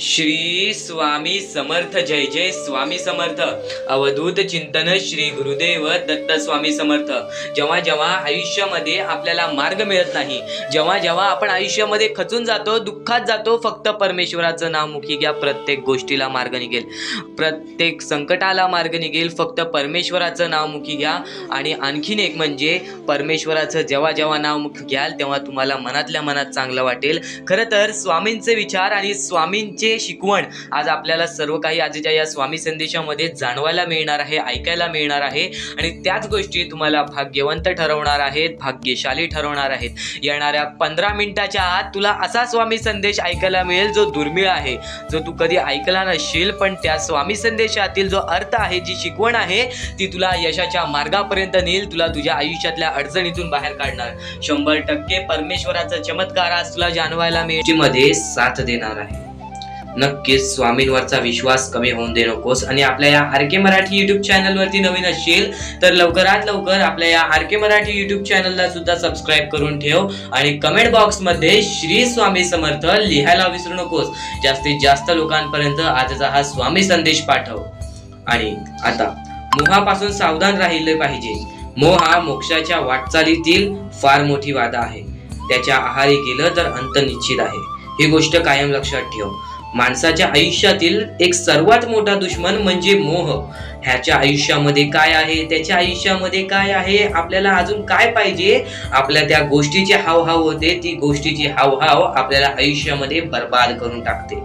श्री स्वामी समर्थ. जय जय स्वामी समर्थ. अवधूत चिंतन श्री गुरुदेव दत्त स्वामी समर्थ. जेव्हा जेव्हा आयुष्यामध्ये आपल्याला मार्ग मिळत नाही, जेव्हा जेव्हा आपण आयुष्यामध्ये खचून जातो, दुःखात जातो, फक्त परमेश्वराचं नाव मुखी घ्या. प्रत्येक गोष्टीला मार्ग निघेल, प्रत्येक संकटाला मार्ग निघेल. फक्त परमेश्वराचं नाव मुखी घ्या. आणि आणखीन एक म्हणजे परमेश्वराचं जेव्हा जेव्हा नाव मुखी घ्याल तेव्हा तुम्हाला मनातल्या मनात चांगलं वाटेल. खरं तर स्वामींचे विचार आणि स्वामींचे शिकवण आज आपल्याला सर्व काही आजच्या या स्वामी संदेशामध्ये जाणवायला मिळणार आहे, ऐकायला मिळणार आहे. आणि त्याच गोष्टी तुम्हाला भाग्यवंत ठरवणार आहेत, भाग्यशाली ठरवणार आहेत. येणाऱ्या 15 मिनिटाच्या आत तुला असा स्वामी संदेश ऐकायला मिळेल जो दुर्मिळ आहे, जो तू कधी ऐकला नसशील. पण त्या स्वामी संदेशातील जो अर्थ आहे, जी शिकवण आहे, ती तुला यशाच्या मार्गापर्यंत नेईल, तुला तुझ्या आयुष्यातल्या अडचणीतून बाहेर काढणार. 100% परमेश्वराचा चमत्कार आज तुला जाणवायला मिळेल, मध्ये साथ देणार आहे. नक्कीच स्वामींवरचा विश्वास कमी होऊन दे नकोस. आणि आपल्या या आर.के. मराठी युट्यूब चॅनलवरती नवीन असशील तर लवकरात लवकर आपल्या या आर.के. मराठी युट्यूब चॅनलला सुद्धा सबस्क्राईब करून ठेव. आणि कमेंट बॉक्समध्ये श्री स्वामी समर्थ लिहायला विसरू नकोस. जास्तीत जास्त लोकांपर्यंत आजचा हा स्वामी संदेश पाठव. आणि आता मोहापासून सावधान राहिले पाहिजे. मोह हा मोक्षाच्या वाटचालीतील फार मोठी बाधा आहे. त्याच्या आहारी गेलं तर अंत निश्चित आहे. ही गोष्ट कायम लक्षात ठेव. माणसाच्या आयुष्यातील एक सर्वात मोठा दुश्मन म्हणजे मोह. ह्याच्या आयुष्यामध्ये काय आहे, त्याच्या आयुष्यामध्ये काय आहे, आपल्याला अजून काय पाहिजे, आपल्या त्या गोष्टीची हावभाव होते. ती गोष्टीची हावभाव आपल्याला आयुष्यामध्ये बर्बाद करून टाकते.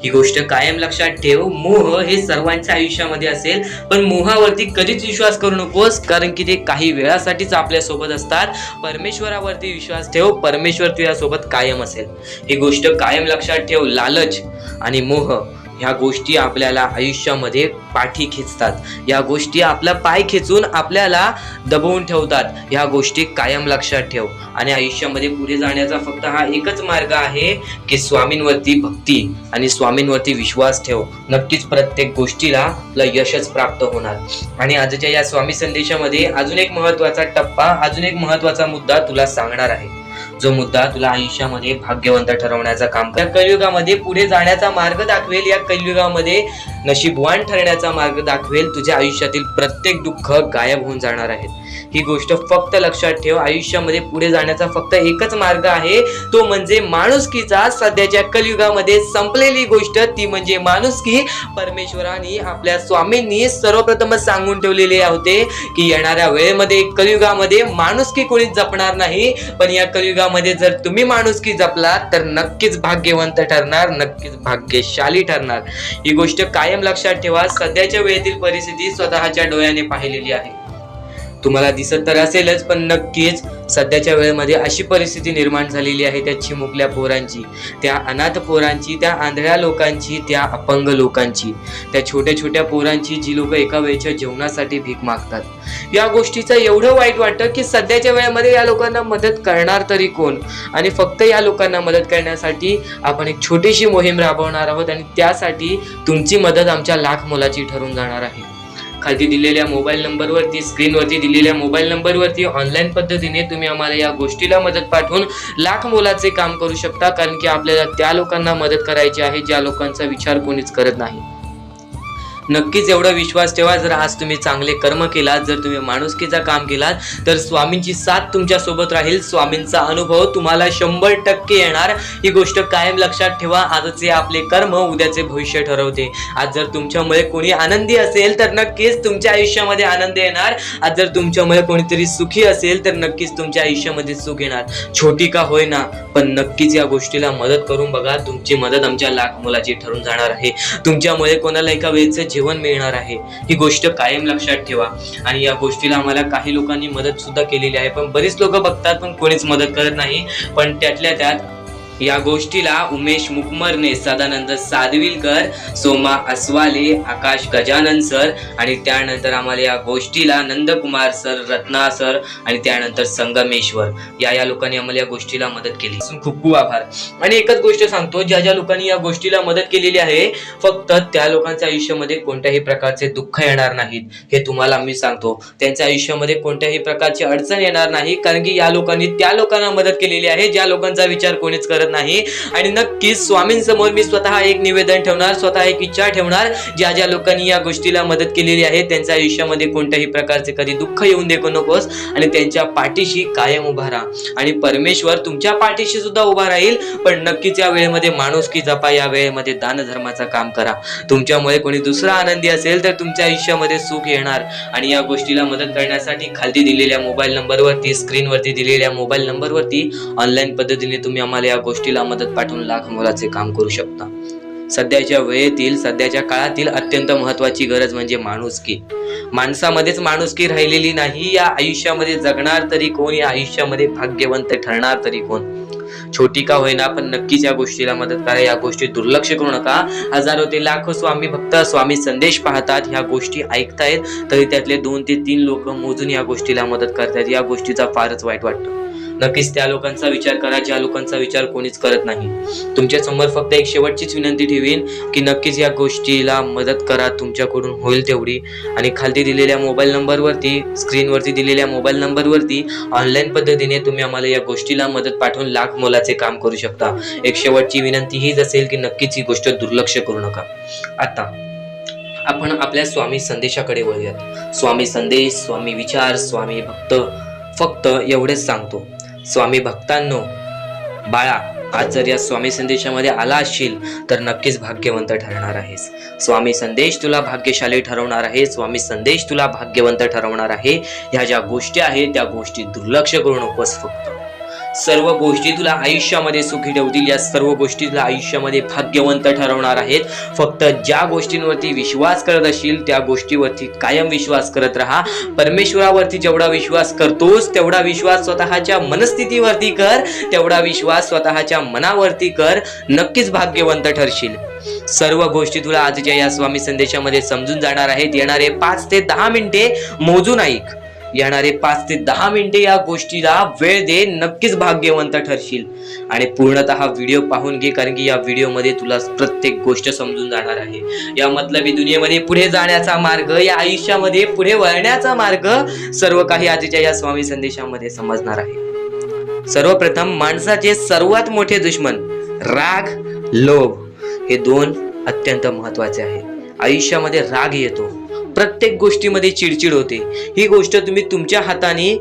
ही गोष्ट कायम लक्षात ठेव. मोह हे सर्वांच्या आयुष्यामध्ये असेल, पण मोहावरती कधीच विश्वास करू नकोस, कारण की ते काही वेळासाठीच आपल्या सोबत असतात. परमेश्वरावरती विश्वास ठेव, परमेश्वर तुझ्यासोबत कायम असेल. ही गोष्ट कायम लक्षात ठेव. लालच आणि मोह ह्या गोष्टी आपल्याला आयुष्यामध्ये पाठी खेचतात. या गोष्टी आपला पाय खेचून आपल्याला दबवून ठेवतात. ह्या गोष्टी कायम लक्षात ठेव. आणि आयुष्यामध्ये पुढे जाण्याचा फक्त हा एकच मार्ग आहे की स्वामींवरती भक्ती आणि स्वामींवरती विश्वास ठेव. नक्कीच प्रत्येक गोष्टीला तुला यशच प्राप्त होणार. आणि आजच्या या स्वामी संदेशामध्ये अजून एक महत्वाचा टप्पा, अजून एक महत्वाचा मुद्दा तुला सांगणार आहे, जो मुद्दा तुला आयुष्यामध्ये भाग्यवंत ठरवण्याचा काम कर. कलियुगामध्ये पुढे जाण्याचा मार्ग दाखवेल. या कलियुगामध्ये नशीबवान ठरण्याचा मार्ग दाखवेल. तुझ्या आयुष्यातील प्रत्येक दुःख गायब होऊन जाणार आहेत. ही गोष्ट फक्त लक्षात ठेव. आयुष्यामध्ये पुढे जाण्याचा फक्त एकच मार्ग आहे, तो म्हणजे माणुसकीचा. सध्याच्या कलियुगामध्ये संपलेली गोष्ट ती म्हणजे माणुसकी. परमेश्वराने आपल्या स्वामींनी सर्वप्रथमच सांगून ठेवलेले होते की येणाऱ्या वेळेमध्ये कलियुगामध्ये माणुसकी कोणीच जपणार नाही. पण या कलियुगामध्ये जर तुम्ही माणुसकी जपलात तर नक्कीच भाग्यवंत ठरणार, नक्कीच भाग्यशाली ठरणार. ही गोष्ट कायम लक्षात ठेवा. सध्याच्या वेळेतील परिस्थिती स्वतःच्या डोळ्याने पाहिलेली आहे. तुम्हाला दिसत तर असेलच, पण नक्कीच सध्याच्या वेळेमध्ये अशी परिस्थिती निर्माण झालेली आहे त्या चिमुकल्या पोरांची, त्या अनाथ पोरांची, त्या आंधळ्या लोकांची, त्या अपंग लोकांची, त्या छोट्या छोट्या पोरांची, जी लोक एका वेळच्या जेवणासाठी भीक मागतात. या गोष्टीचं एवढं वाईट वाटतं की सध्याच्या वेळेमध्ये या लोकांना मदत करणार तरी कोण. आणि फक्त या लोकांना मदत करण्यासाठी आपण एक छोटीशी मोहीम राबवणार आहोत. आणि त्यासाठी तुमची मदत आमच्या लाख मोलाची ठरून जाणार आहे. खाली दिलेल्या मोबाईल नंबरवरती, स्क्रीनवरती दिलेल्या मोबाईल नंबरवरती ऑनलाईन पद्धतीने तुम्ही आम्हाला या गोष्टीला मदत पाठवून लाख मोलाचे काम करू शकता. कारण की आपल्याला त्या लोकांना मदत करायची आहे ज्या लोकांचा विचार कोणीच करत नाही. नक्कीच एवढा विश्वास ठेवा. जर आज तुम्ही चांगले कर्म केलात, जर तुम्ही माणुसकीचा काम केलात, तर स्वामींची साथ तुमच्या सोबत राहील. स्वामींचा अनुभव तुम्हाला 100% येणार. ही गोष्ट कायम लक्षात ठेवा. आजचे आपले कर्म उद्याचे भविष्य ठरवते. आज जर तुमच्यामुळे कोणी आनंदी असेल तर नक्कीच तुमच्या आयुष्यामध्ये आनंद येणार. आज जर तुमच्यामुळे कोणीतरी सुखी असेल तर नक्कीच तुमच्या आयुष्यामध्ये सुख येणार. छोटी का होईना, पण नक्कीच या गोष्टीला मदत करून बघा. तुमची मदत आमच्या लाख मोलाची ठरून जाणार आहे. तुमच्यामुळे कोणाला एका वेळेचं जीवन मिळणार आहे. ही गोष्ट कायम लक्षात ठेवा. आणि या गोष्टीला आम्हाला काही लोकांनी मदत सुद्धा केलेली आहे, पण बरीच लोक बघतात पण कोणीच मदत करत नाही. पण त्यातल्या त्यात या गोष्टीला उमेश मुकमरने, सदानंद सादविलकर, सोमा अस्वाले, आकाश गजानन सर, आणि त्यानंतर आम्हाला या गोष्टीला नंदकुमार सर, रत्ना सर, आणि त्यानंतर संगमेश्वर या लोकांनी आम्हाला या गोष्टीला मदत केली. खूप खूप आभार. आणि एकच गोष्ट सांगतो, ज्या ज्या लोकांनी या गोष्टीला मदत केलेली आहे, फक्त त्या लोकांच्या आयुष्यामध्ये कोणत्याही प्रकारचे दुःख येणार नाहीत. हे तुम्हाला मी सांगतो. त्यांच्या आयुष्यामध्ये कोणत्याही प्रकारची अडचण येणार नाही, कारण की या लोकांनी त्या लोकांना मदत केलेली आहे ज्या लोकांचा विचार कोणीच करत शकत नाही. आणि नक्कीच स्वामींसमोर मी स्वतः एक निवेदन ठेवणार, स्वतः एक इच्छा ठेवणार, ज्या ज्या लोकांनी या गोष्टीला मदत केलेली आहे त्यांच्या आयुष्यामध्ये कोणत्याही प्रकारचे कधी दुःख येऊन देऊ नकोस आणि त्यांच्या पाठीशी कायम उभा राहा. आणि परमेश्वर तुमच्या पाठीशी सुद्धा उभा राहील. पण नक्कीच या वेळेमध्ये माणुसकी जपा, या वेळेमध्ये दान धर्माचं काम करा. तुमच्यामुळे कोणी दुसरा आनंदी असेल तर तुमच्या आयुष्यामध्ये सुख येणार. आणि या गोष्टीला मदत करण्यासाठी खाली दिलेल्या मोबाईल नंबरवरती, स्क्रीनवरती दिलेल्या मोबाईल नंबरवरती ऑनलाईन पद्धतीने तुम्ही आम्हाला या गोष्टीला मदत पाठवून लाख मोलाचे काम करू शकता. सध्याच्या वेळेतील, सध्याच्या काळातील अत्यंत महत्वाची गरज म्हणजे माणुसकी. माणसामध्येच माणुसकी राहिलेली नाही. या आयुष्यामध्ये जगणार तरी कोण, या आयुष्यामध्ये भाग्यवंत ठरणार तरी कोण. छोटी का होईना पण नक्कीच या गोष्टीला मदत करा. या गोष्टी दुर्लक्ष करू नका. हजारो ते लाखो स्वामी भक्त स्वामी संदेश पाहतात, ह्या गोष्टी ऐकतायत, तरी त्यातले 2 ते 3 लोक मोजून या गोष्टीला मदत करतात. या गोष्टीचा फारच वाईट वाटतं. नक्कीच त्या लोकांचा विचार करा ज्या लोकांचा विचार कोणीच करत नाही. तुमच्या समोर फक्त एक शेवटचीच विनंती ठेवीन की नक्कीच या गोष्टीला मदत करा, तुमच्याकडून होईल तेवढी. आणि खाली दिलेल्या मोबाईल नंबरवरती, स्क्रीनवरती दिलेल्या मोबाईल नंबरवरती ऑनलाईन पद्धतीने तुम्ही आम्हाला या गोष्टीला मदत पाठवून लाख मोलाचे काम करू शकता. एक शेवटची विनंती हीच असेल की नक्कीच ही गोष्ट दुर्लक्ष करू नका. आता आपण आपल्या स्वामी संदेशाकडे वळूयात. स्वामी संदेश, स्वामी विचार, स्वामी भक्त, फक्त एवढेच सांगतो. स्वामी भक्तांनो, बाळा, आज जर या स्वामी संदेशामध्ये आला असशील तर नक्कीच भाग्यवंत ठरणार आहेस. स्वामी संदेश तुला भाग्यशाली ठरवणार आहे. स्वामी संदेश तुला भाग्यवंत ठरवणार आहे. ह्या ज्या गोष्टी आहेत त्या गोष्टी दुर्लक्ष करू नकोस. फक्त सर्व गोष्टी तुला आयुष्यामध्ये सुखी ठेवतील. या सर्व गोष्टी तुला आयुष्यामध्ये भाग्यवंत ठरवणार आहेत. फक्त ज्या गोष्टींवरती विश्वास करत असशील त्या गोष्टीवरती कायम विश्वास करत राहा. परमेश्वरावरती जेवढा विश्वास करतोस तेवढा विश्वास स्वतःच्या मनस्थितीवरती कर, तेवढा विश्वास स्वतःच्या मनावरती कर. नक्कीच भाग्यवंत ठरशील. सर्व गोष्टी तुला आजच्या या स्वामी संदेशामध्ये समजून जाणार आहेत. येणारे 5 ते 10 मिनिटे मोजून ऐक. येणारे 5 ते 10 मिनिटे या गोष्टीला वेळ दे. नक्कीच भाग्यवंत ठरशील. आणि पूर्णतः व्हिडिओ पाहून घे, कारण की या व्हिडिओमध्ये तुला प्रत्येक गोष्ट समजून जाणार आहे. या मतलबी दुनियेमध्ये पुढे जाण्याचा मार्ग, या आयुष्यामध्ये पुढे वळण्याचा मार्ग, सर्व काही आजच्या या स्वामी संदेशामध्ये समजणार आहे. सर्वप्रथम माणसाचे सर्वात मोठे दुश्मन राग, लोभ, हे 2 अत्यंत महत्वाचे आहे. आयुष्यामध्ये राग येतो, प्रत्येक गोष्टीमध्ये चिडचिड होते. ही गोष्ट तुम्ही तुमच्या हाताने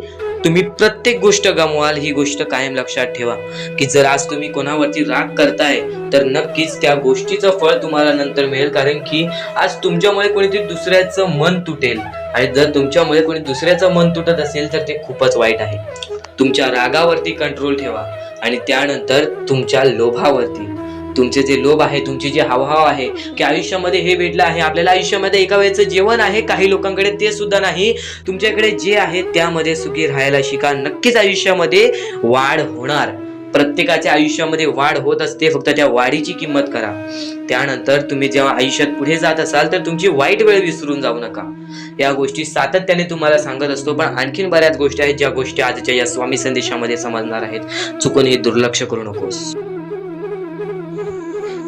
तुम्ही प्रत्येक गोष्ट गमवाल. ही गोष्ट कायम लक्षात ठेवा की जर आज तुम्ही कोणावरती राग करताय तर नक्कीच त्या गोष्टीचं फळ तुम्हाला नंतर मिळेल. कारण की आज तुमच्यामुळे कोणीतरी दुसऱ्याचं मन तुटेल. आणि जर तुमच्यामुळे कोणी दुसऱ्याचं मन तुटत असेल तर ते खूपच वाईट आहे. तुमच्या रागावरती कंट्रोल ठेवा आणि त्यानंतर तुमच्या लोभावरती. तुमचे जे लोभ आहे, तुमची जे हावभाव आहे की आयुष्यामध्ये हे भेटलं आहे आपल्याला, आयुष्यामध्ये एका वेळेचं जेवण आहे, काही लोकांकडे ते सुद्धा नाही. तुमच्याकडे जे आहे त्यामध्ये सुखी राहायला शिका. नक्कीच आयुष्यामध्ये वाढ होणार. प्रत्येकाच्या आयुष्यामध्ये वाढ होत असते, फक्त त्या वाढीची किंमत करा. त्यानंतर तुम्ही जेव्हा आयुष्यात पुढे जात असाल तर तुमची वाईट वेळ विसरून जाऊ नका. या गोष्टी सातत्याने तुम्हाला सांगत असतो. पण आणखीन बऱ्याच गोष्टी आहेत ज्या गोष्टी आजच्या या स्वामी संदेशामध्ये समजणार आहेत. चुकून हे दुर्लक्ष करू नकोस.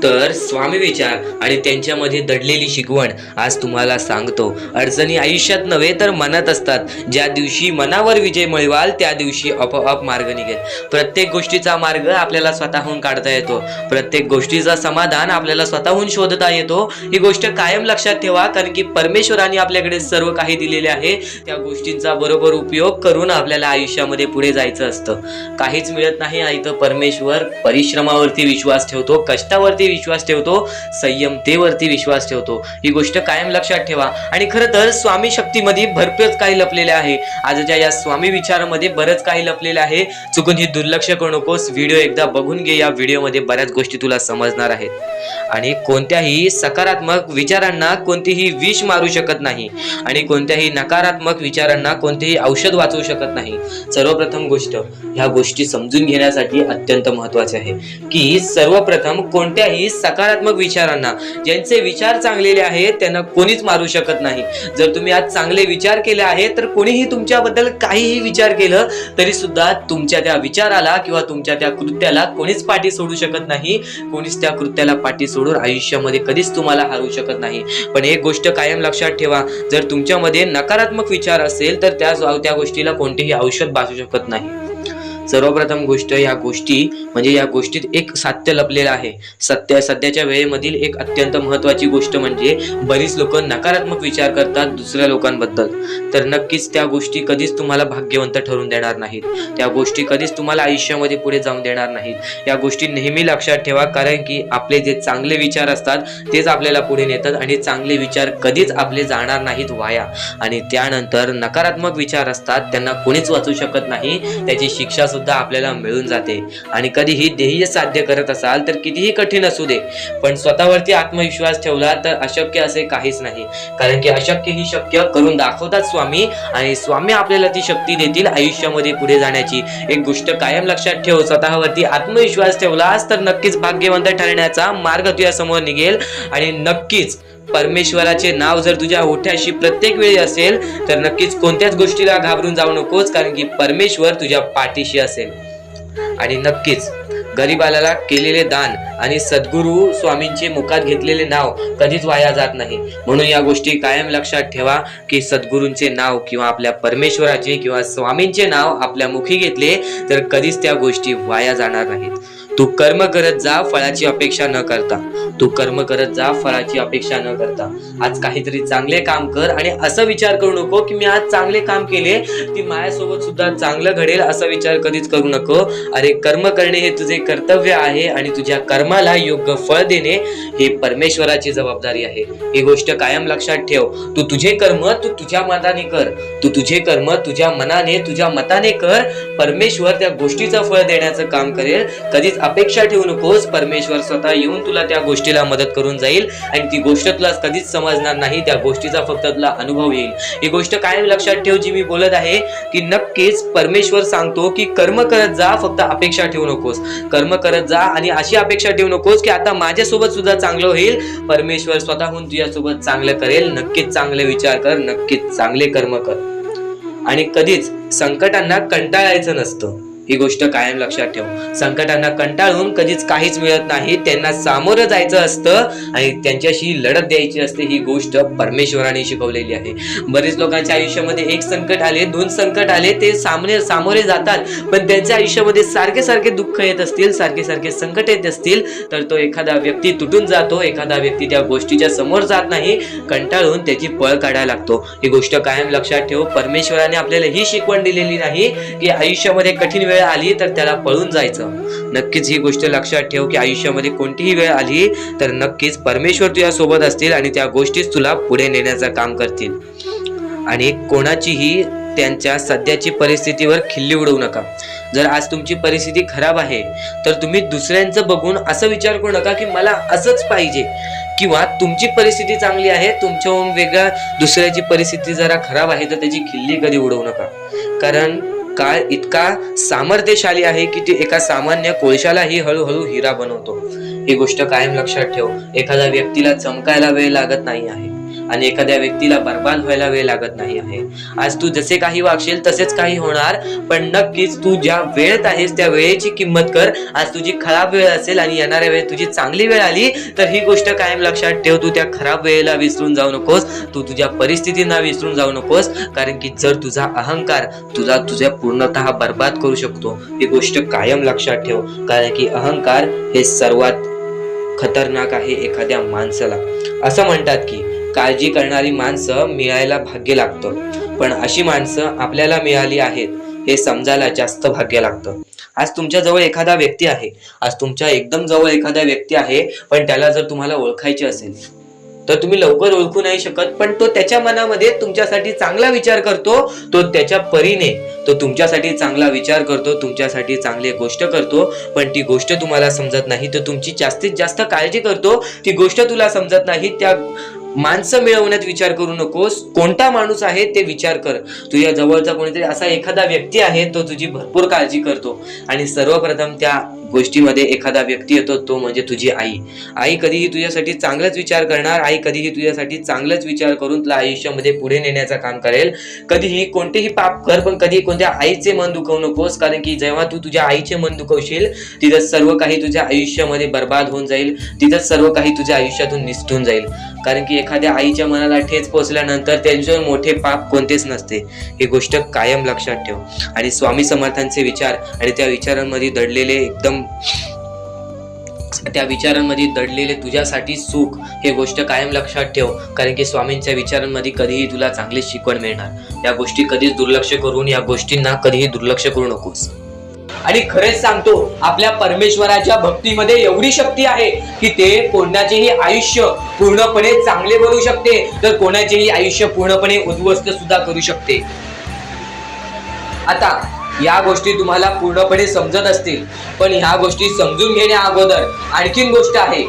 तर स्वामी विचार आणि त्यांच्यामध्ये दडलेली शिकवण आज तुम्हाला सांगतो. अडचणी आयुष्यात नव्हे तर मनात असतात. ज्या दिवशी मनावर विजय मिळवाल त्या दिवशी आपोआप मार्ग निघेल. प्रत्येक गोष्टीचा मार्ग आपल्याला स्वतःहून काढता येतो. प्रत्येक गोष्टीचा समाधान आपल्याला स्वतःहून शोधता येतो. ही गोष्ट कायम लक्षात ठेवा, कारण की परमेश्वराने आपल्याकडे सर्व काही दिलेले आहे. त्या गोष्टींचा बरोबर उपयोग करून आपल्याला आयुष्यामध्ये पुढे जायचं असतं. काहीच मिळत नाही इथं परमेश्वर परिश्रमावरती विश्वास ठेवतो, कष्टावरती विश्वास ठेवतो, संयमतेवरती विश्वास ठेवतो. ही गोष्ट कायम लक्षात ठेवा. आणि खरं तर स्वामी शक्तीमध्ये भरपूर काही लपलेले आहे. आजच्या या स्वामी विचारामध्ये बरंच काही लपलेलं आहे. चुकून ही दुर्लक्ष करू नकोस. व्हिडिओ एकदा बघून घे. या व्हिडिओमध्ये बऱ्याच गोष्टी तुला समजणार आहेत. आणि कोणत्याही सकारात्मक विचारांना कोणतीही विष मारू शकत नाही आणि कोणत्याही नकारात्मक विचारांना कोणतेही औषध वाचवू शकत नाही. सर्वप्रथम गोष्ट ह्या गोष्टी समजून घेण्यासाठी अत्यंत महत्वाचे आहे की सर्वप्रथम कोणत्याही सकारात्मक विचारांना, ज्यांचे विचार चांगलेले आहेत त्यांना कोणीच मारू शकत नाही. जर तुम्ही आज चांगले विचार केले आहेत तर कोणीही तुमच्याबद्दल काहीही विचार केलं तरी सुद्धा तुमच्या त्या विचाराला किंवा तुमच्या त्या कृत्याला कोणीच पाठी सोडू शकत नाही. कोणीच त्या कृत्याला पाठी सोडून आयुष्यामध्ये कधीच तुम्हाला हरवू शकत नाही. पण एक गोष्ट कायम लक्षात ठेवा, जर तुमच्यामध्ये नकारात्मक विचार असेल तर त्या गोष्टीला कोणतेही औषध भासू शकत नाही. सर्वप्रथम गोष्ट, या गोष्टी म्हणजे या गोष्टीत एक सत्य लपलेलं आहे. सध्याच्या वेळेमधील एक अत्यंत महत्वाची गोष्ट म्हणजे बरीच लोक नकारात्मक विचार करतात दुसऱ्या लोकांबद्दल. तर नक्कीच त्या गोष्टी कधीच तुम्हाला भाग्यवंत ठरून देणार नाहीत. त्या गोष्टी कधीच तुम्हाला आयुष्यामध्ये पुढे जाऊन देणार नाहीत. या गोष्टी नेहमी लक्षात ठेवा, कारण की आपले जे चांगले विचार असतात तेच आपल्याला पुढे नेतात आणि चांगले विचार कधीच आपले जाणार नाहीत वाया. आणि त्यानंतर नकारात्मक विचार असतात, त्यांना कोणीच वाचू शकत नाही, त्याची शिक्षा सुद्धा आपल्याला मिळून जाते. आणि कधीही ध्येय साध्य करत असाल तर कितीही कठीण असू दे, पण स्वतःवरती आत्मविश्वास ठेवला तर अशक्य असे काहीच नाही. कारण की अशक्य ही शक्य करून दाखवतात स्वामी, आणि स्वामी आपल्याला ती शक्ती देतील आयुष्यामध्ये पुढे जाण्याची. एक गोष्ट कायम लक्षात ठेव, स्वतःवरती आत्मविश्वास ठेवलास तर नक्कीच भाग्यवंत ठरण्याचा मार्ग तुझ्या समोर निघेल. आणि नक्कीच परमेश्वराचे नाव जर तुझ्या ओठ्याशी प्रत्येक वेळी असेल तर नक्कीच कोणत्याच गोष्टीला घाबरून जाऊ नकोस, कारण की परमेश्वर तुझ्या पाठीशी असेल. आणि नक्कीच गरीबाला केलेले दान आणि सद्गुरू स्वामींचे मुखात घेतलेले नाव कधीच वाया जात नाही. म्हणून या गोष्टी कायम लक्षात ठेवा की सद्गुरूंचे नाव किंवा आपल्या परमेश्वराचे किंवा स्वामींचे नाव आपल्या मुखी घेतले तर कधीच त्या गोष्टी वाया जाणार नाहीत. तू कर्म करत जा फळाची अपेक्षा न करता. तू कर्म करत जा फळाची अपेक्षा न करता. आज काहीतरी चांगले काम कर आणि असा विचार करू नको की मी आज चांगले काम केले ती माझ्यासोबत सुद्धा चांगलं घडेल, असा विचार कधीच करू नको. अरे कर्म करणे हे तुझे कर्तव्य आहे आणि तुझ्या कर्माला योग्य फळ देणे हे परमेश्वराची जबाबदारी आहे. ही गोष्ट कायम लक्षात ठेव. तू तुझे कर्म तू तुझ्या मताने कर. तू तुझे कर्म तुझ्या मनाने तुझ्या मताने कर. परमेश्वर त्या गोष्टीचं फळ देण्याचं काम करेल. कधीच अपेक्षा ठेवू नकोस. परमेश्वर स्वतः येऊन तुला त्या गोष्टीला मदत करून जाईल आणि ती गोष्ट तुला कधीच समजणार नाही. त्या गोष्टीचा फक्त तुला अनुभव येईल. ही गोष्ट कायम लक्षात ठेव जी मी बोलत आहे की नक्कीच परमेश्वर सांगतो की कर्म करत जा, फक्त अपेक्षा ठेवू नकोस. कर्म करत जा आणि अशी अपेक्षा ठेवू नकोस की आता माझ्यासोबत सुद्धा चांगलं होईल. परमेश्वर स्वतःहून तुझ्यासोबत चांगलं करेल. नक्कीच चांगले विचार कर, नक्कीच चांगले कर्म कर. आणि कधीच संकटांना कंटाळायचं नसतं. ही गोष्ट कायम लक्षात ठेव. संकटांना कंटाळून कधीच काहीच मिळत नाही. त्यांना सामोरं जायचं असतं आणि त्यांच्याशी लढत द्यायची असते. ही गोष्ट परमेश्वराने शिकवलेली आहे. बरेच लोकांच्या आयुष्यामध्ये एक संकट आले, दोन संकट आले, ते सामोरे जातात, पण त्यांच्या आयुष्यामध्ये सारखे दुःख येत असतील, सारखे संकट येत असतील तर तो एखादा व्यक्ती तुटून जातो. एखादा व्यक्ती त्या गोष्टीच्या समोर जात नाही, कंटाळून त्याची पळ काढायला लागतो. ही गोष्ट कायम लक्षात ठेव. परमेश्वराने आपल्याला ही शिकवण दिलेली नाही की आयुष्यामध्ये कठीण वेळ आली तर त्याला पळून जायचं. नक्कीच ही गोष्ट लक्षात ठेव की आयुष्यामध्ये कोणतीही वेळ आली तर नक्कीच परमेश्वर तुझ्या सोबत असतील आणि त्या गोष्टीच तुला पुढे नेण्याचं काम करतील. आणि कोणाचीही त्यांच्या सध्याची परिस्थितीवर खिल्ली उडवू नका. जर आज तुमची परिस्थिती खराब आहे तर तुम्ही दुसऱ्यांचं बघून असं विचार करू नका की मला असंच पाहिजे, किंवा तुमची परिस्थिती चांगली आहे, तुमच्याहून वेगळ्या दुसऱ्याची परिस्थिती जरा खराब आहे तर त्याची खिल्ली कधी उडवू नका. कारण काळ इतका सामर्थ्यशाली आहे की ते एका सामान्य कोळशालाही हळूहळू हिरा बनवतो. ही गोष्ट कायम लक्षात ठेव. एखाद्या व्यक्तीला चमकायला वेळ लागत नाही आहे आणि एखाद्या व्यक्तीला बर्बाद व्हायला वेळ लागत नाही आहे. आज तू जसे काही वागशील तसेच काही होणार, पण नक्कीच तू ज्या वेळेत आहेस त्या वेळेची किंमत कर. आज तुझी खराब वेळ असेल आणि येणाऱ्या वेळेत तुझी चांगली वेळ आली तर ही गोष्ट कायम लक्षात ठेव. तू त्या खराब वेळेला विसरून जाऊ नकोस. तू तुझ्या परिस्थितींना विसरून जाऊ नकोस, कारण की जर तुझा अहंकार तुझ्या पूर्णतः बर्बाद करू शकतो. ही गोष्ट कायम लक्षात ठेव, कारण की अहंकार हे सर्वात खतरनाक आहे एखाद्या माणसाला. असं म्हणतात की काळजी करणारी माणसं मिळायला भाग्य लागतं, पण अशी माणसं आपल्याला मिळाली आहेत हे समजायला जास्त भाग्य लागतं. आज तुमच्या जवळ एखादा व्यक्ती आहे, आज तुमच्या एकदम जवळ एखादा व्यक्ती आहे, पण त्याला जर तुम्हाला ओळखायचे असेल तर तुम्ही लवकर ओळखू नाही शकत, पण तो त्याच्या मनामध्ये तुमच्यासाठी चांगला विचार करतो. तो त्याच्या परीने तो तुमच्यासाठी चांगला विचार करतो, तुमच्यासाठी चांगली गोष्ट करतो, पण ती गोष्ट तुम्हाला समजत नाही. तो तुमची जास्तीत जास्त काळजी करतो, ती गोष्ट तुला समजत नाही. त्या माणसं मिळवण्यात विचार करू नकोस. कोणता माणूस आहे ते विचार कर. तुझ्या जवळचा कोणीतरी असा एखादा व्यक्ती आहे तो तुझी भरपूर काळजी करतो. आणि सर्वप्रथम त्या गोष्टीमध्ये एखादा व्यक्ती येतो, तो म्हणजे तुझी आई. आई कधीही तुझ्यासाठी चांगलाच विचार करणार. आई कधीही तुझ्यासाठी चांगलाच विचार करून तुला आयुष्यामध्ये पुढे नेण्याचं काम करेल. कधीही कोणतेही पाप कर, पण कधी कोणत्या आईचे मन दुखवू नकोस, कारण की जेव्हा तू तुझ्या आईचे मन दुखवशील तिथं सर्व काही तुझ्या आयुष्यामध्ये बर्बाद होऊन जाईल. तिथं सर्व काही तुझ्या आयुष्यातून निसटून जाईल. कारण की एखाद्या आईच्या मनाला ठेच पोचल्यानंतर त्यांच्यावर मोठे पाप कोणतेच नसते, ही गोष्ट कायम लक्षात ठेव. आणि स्वामी समर्थांचे विचार आणि त्या विचारांमध्ये दडलेले तुझ्यासाठी सुख, हे गोष्ट कायम लक्षात ठेव. कारण की स्वामींच्या विचारांमध्ये कधीही तुला चांगली शिकवण मिळणार. या गोष्टी कधीच दुर्लक्ष करून या गोष्टींना कधीही दुर्लक्ष करू नकोस. आणि खरेच सांगतो, आपल्या परमेश्वराच्या भक्तीमध्ये एवढी शक्ती आहे की ते कोणाचेही आयुष्य पूर्णपणे चांगले बनवू शकते, तर कोणाचेही आयुष्य पूर्णपणे उद्ध्वस्त सुद्धा करू शकते. आता या गोष्टी तुम्हाला पूर्णपणे समजत असतील, पण ह्या गोष्टी समजून घेण्या अगोदर आणखीन गोष्ट आहे.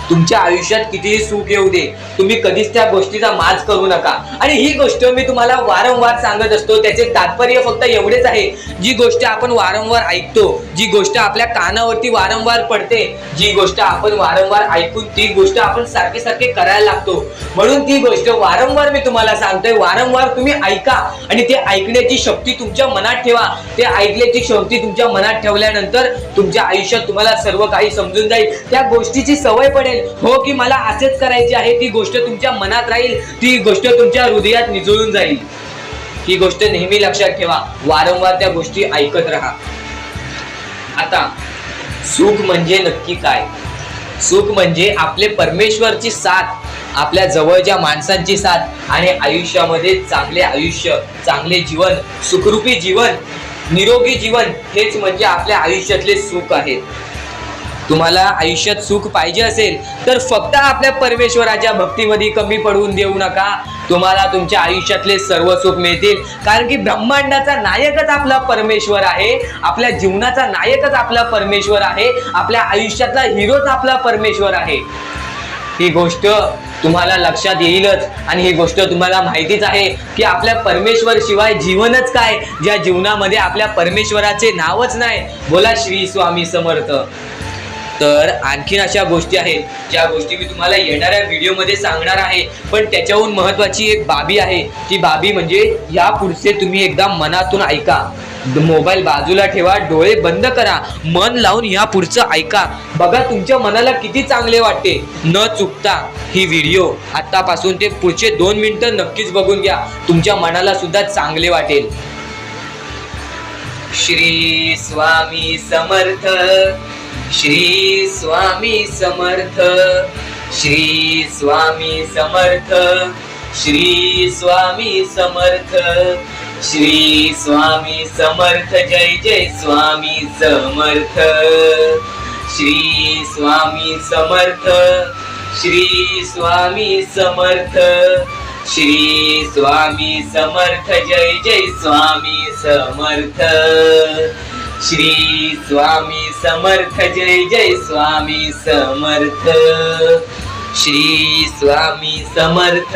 तुमच्या आयुष्यात कितीही सुख येऊ दे, तुम्ही कधीच त्या गोष्टीचा माज करू नका. आणि ही गोष्ट मी तुम्हाला वारंवार सांगत असतो. त्याचे तात्पर्य फक्त एवढेच आहे, जी गोष्ट आपण वारंवार ऐकतो, जी गोष्ट आपल्या कानावरती वारंवार पडते, जी गोष्ट आपण वारंवार ऐकून ती गोष्ट आपण सारखे सारखे करायला लागतो, म्हणून ती गोष्ट वारंवार मी तुम्हाला सांगतोय. वारंवार तुम्ही ऐका आणि ते ऐकण्याची शक्ती तुमच्या मनात ठेवा. ते ऐकण्याची शक्ती तुमच्या मनात ठेवल्यानंतर तुमच्या आयुष्यात तुम्हाला सर्व काही समजून जाईल. त्या गोष्टीची सवय पडेल, हो की मला असेच करायचे आहे. ती गोष्ट तुमच्या मनात राहील, ती गोष्ट तुमच्या हृदयात मिसळून जाईल. ही गोष्ट नेहमी लक्षात ठेवा. वारंवार त्या गोष्टी ऐकत राहा. आता सुख म्हणजे नक्की काय? सुख म्हणजे आपले परमेश्वरची साथ, आपल्या जवळच्या माणसांची साथ आणि आयुष्यामध्ये चांगले आयुष्य, चांगले जीवन, सुखरूपी जीवन, निरोगी जीवन, हेच म्हणजे आपल्या आयुष्यातले सुख आहे. तुम्हाला आयुष्यात सुख पाहिजे असेल तर फक्त आपल्या परमेश्वराच्या भक्तीमध्ये कमी पडून देऊ नका. तुम्हाला तुमच्या आयुष्यातले सर्व सुख मिळतील. कारण की ब्रह्मांडाचा नायकच आपला परमेश्वर आहे, आपल्या जीवनाचा नायकच आपला परमेश्वर आहे, आपल्या आयुष्यातला हिरोच आपला परमेश्वर आहे. ही गोष्ट तुम्हाला लक्षात येईलच. आणि ही गोष्ट तुम्हाला माहितीच आहे की आपल्या परमेश्वर शिवाय जीवनच काय, ज्या जीवनामध्ये आपल्या परमेश्वराचे नावच नाही. बोला श्री स्वामी समर्थ. तर आणखीन अशा गोष्टी आहेत ज्या गोष्टी मी तुम्हाला येणाऱ्या व्हिडिओमध्ये सांगणार आहे. पण त्याच्याहून महत्वाची एक बाबी आहे. ती बाबी म्हणजे या पुढचे तुम्ही एकदा मनातून ऐका. मोबाईल बाजूला ठेवा, डोळे बंद करा, मन लावून या पुढचं ऐका. बघा तुमच्या मनाला किती चांगले वाटते. न चुकता ही व्हिडिओ आतापासून ते पुढचे 2 मिनिटं नक्कीच बघून घ्या. तुमच्या मनाला सुद्धा चांगले वाटेल. श्री स्वामी समर्थ, श्री स्वामी समर्थ, श्री स्वामी समर्थ, श्री स्वामी समर्थ, श्री स्वामी समर्थ. जय जय स्वामी समर्थ. श्री स्वामी समर्थ, श्री स्वामी समर्थ, श्री स्वामी समर्थ. जय जय स्वामी समर्थ. श्री स्वामी समर्थ. जय जय स्वामी समर्थ. श्री स्वामी समर्थ,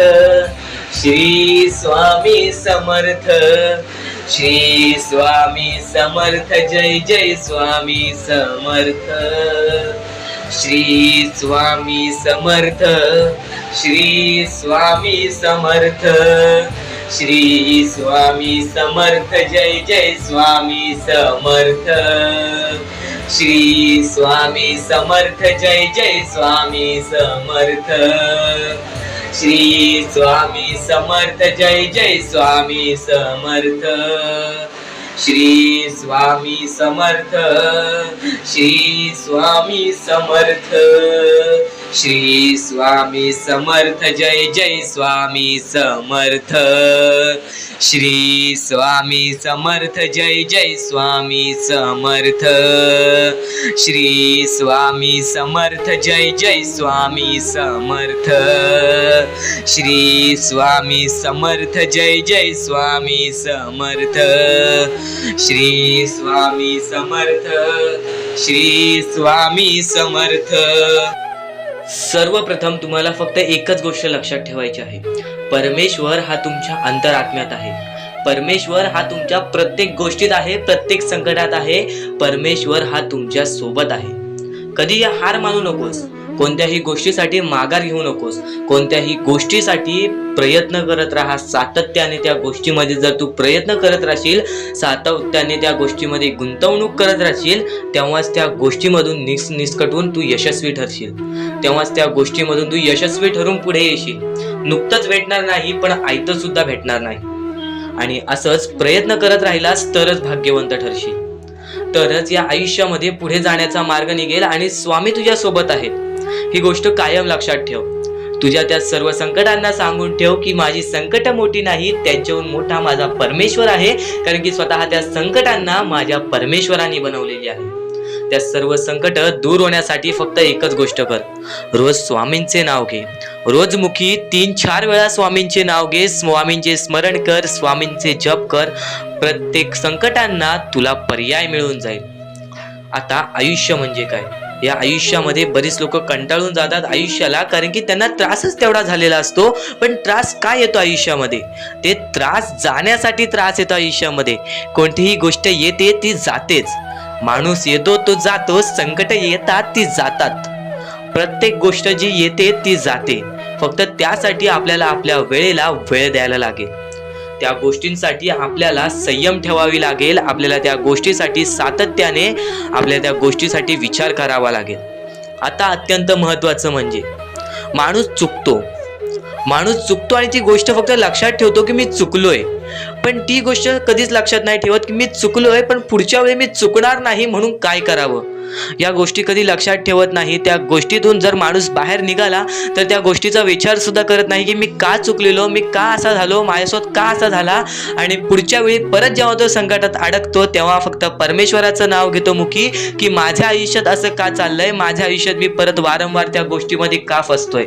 श्री स्वामी समर्थ, श्री स्वामी समर्थ. जय जय स्वामी समर्थ. श्री स्वामी समर्थ, श्री स्वामी समर्थ, श्री स्वामी समर्थ. जय जय स्वामी समर्थ. श्री स्वामी समर्थ. जय जय स्वामी समर्थ. श्री स्वामी समर्थ. जय जय स्वामी समर्थ. श्री स्वामी समर्थ. श्री स्वामी समर्थ. श्री स्वामी समर्थ. जय जय स्वामी समर्थ. श्री स्वामी समर्थ. जय जय स्वामी समर्थ. श्री स्वामी समर्थ. जय जय स्वामी समर्थ. श्री स्वामी समर्थ. जय जय स्वामी समर्थ. श्री स्वामी समर्थ. श्री स्वामी समर्थ. सर्वप्रथम तुम्हाला फक्त एकच गोष्ट लक्षात ठेवायची आहे. परमेश्वर हा तुमच्या अंतरात्म्यात आहे. परमेश्वर हा तुमच्या प्रत्येक गोष्टीत आहे, प्रत्येक संकटात आहे. परमेश्वर हा तुमच्या सोबत आहे. कधी हार मानू नकोस. कोणत्याही गोष्टीसाठी माघार घेऊ नकोस. कोणत्याही गोष्टीसाठी प्रयत्न करत राहा सातत्याने. त्या गोष्टीमध्ये जर तू प्रयत्न करत राहशील, सातत्याने त्या गोष्टीमध्ये गुंतवणूक करत राहशील, तेव्हाच त्या गोष्टीमधून निसकटून तू यशस्वी ठरशील. तेव्हाच त्या गोष्टीमधून तू यशस्वी ठरून पुढे येशील. नुकतंच भेटणार नाही, पण आयतं सुद्धा भेटणार नाही. आणि असंच प्रयत्न करत राहिलास तरच भाग्यवंत ठरशील. तरच या आयुष्यामध्ये पुढे जाण्याचा मार्ग निघेल आणि स्वामी तुझ्या सोबत आहेत. ही गोष्ट कायम लक्षात ठेव. तुझ्या त्या सर्व संकटांना सांगून ठेव की माझी संकट मोठी नाही, त्यांच्याहून मोठा माझा परमेश्वर आहे. कारण की स्वतः त्या संकटांना माझ्या परमेश्वराने बनवलेली आहे. त्या सर्व संकट दूर होण्यासाठी फक्त एकच गोष्ट कर. रोज स्वामींचे नाव घे. रोज मुखी 3-4 वेळा स्वामींचे नाव घे. स्वामींचे स्मरण कर. स्वामींचे जप कर. प्रत्येक संकटांना तुला पर्याय मिळून जाईल. आता आयुष्य म्हणजे काय? या आयुष्यामध्ये बरीच लोक कंटाळून जातात आयुष्याला, कारण की त्यांना त्रासच तेवढा झालेला असतो. पण त्रास काय येतो आयुष्यामध्ये? ते त्रास जाण्यासाठी त्रास येतो आयुष्यामध्ये. कोणतीही गोष्ट येते ती जातेच. माणूस येतो तो जातो. संकट येतात ती जातात. प्रत्येक गोष्ट जी येते ती जाते. फक्त त्यासाठी आपल्याला आपल्या वेळेला वेळ द्यायला लागेल. त्या गोष्टींसाठी आपल्याला संयम ठेवावी लागेल. आपल्याला त्या गोष्टीसाठी सातत्याने आपल्या त्या गोष्टीसाठी विचार करावा लागेल. आता अत्यंत महत्त्वाचं म्हणजे माणूस चुकतो आणि ती गोष्ट फक्त लक्षात ठेवतो की मी चुकलोय. पण ती गोष्ट कधीच लक्षात नाही ठेवत की मी चुकलोय, पण पुढच्या वेळी मी चुकणार नाही म्हणून काय करावं. या गोष्टी कधी लक्षात ठेवत नाही. त्या गोष्टीतून जर माणूस बाहेर निघाला तर त्या गोष्टीचा विचार सुद्धा करत नाही की मी का चुकलेलो, मी का असा झालो, माझ्यासोबत का असा झाला. आणि पुढच्या वेळी परत जेव्हा तो संकटात अडकतो तेव्हा फक्त परमेश्वराचं नाव घेतो मुखी की माझ्या आयुष्यात असं का चाललंय, माझ्या आयुष्यात मी परत वारंवार त्या गोष्टीमध्ये का फसतोय.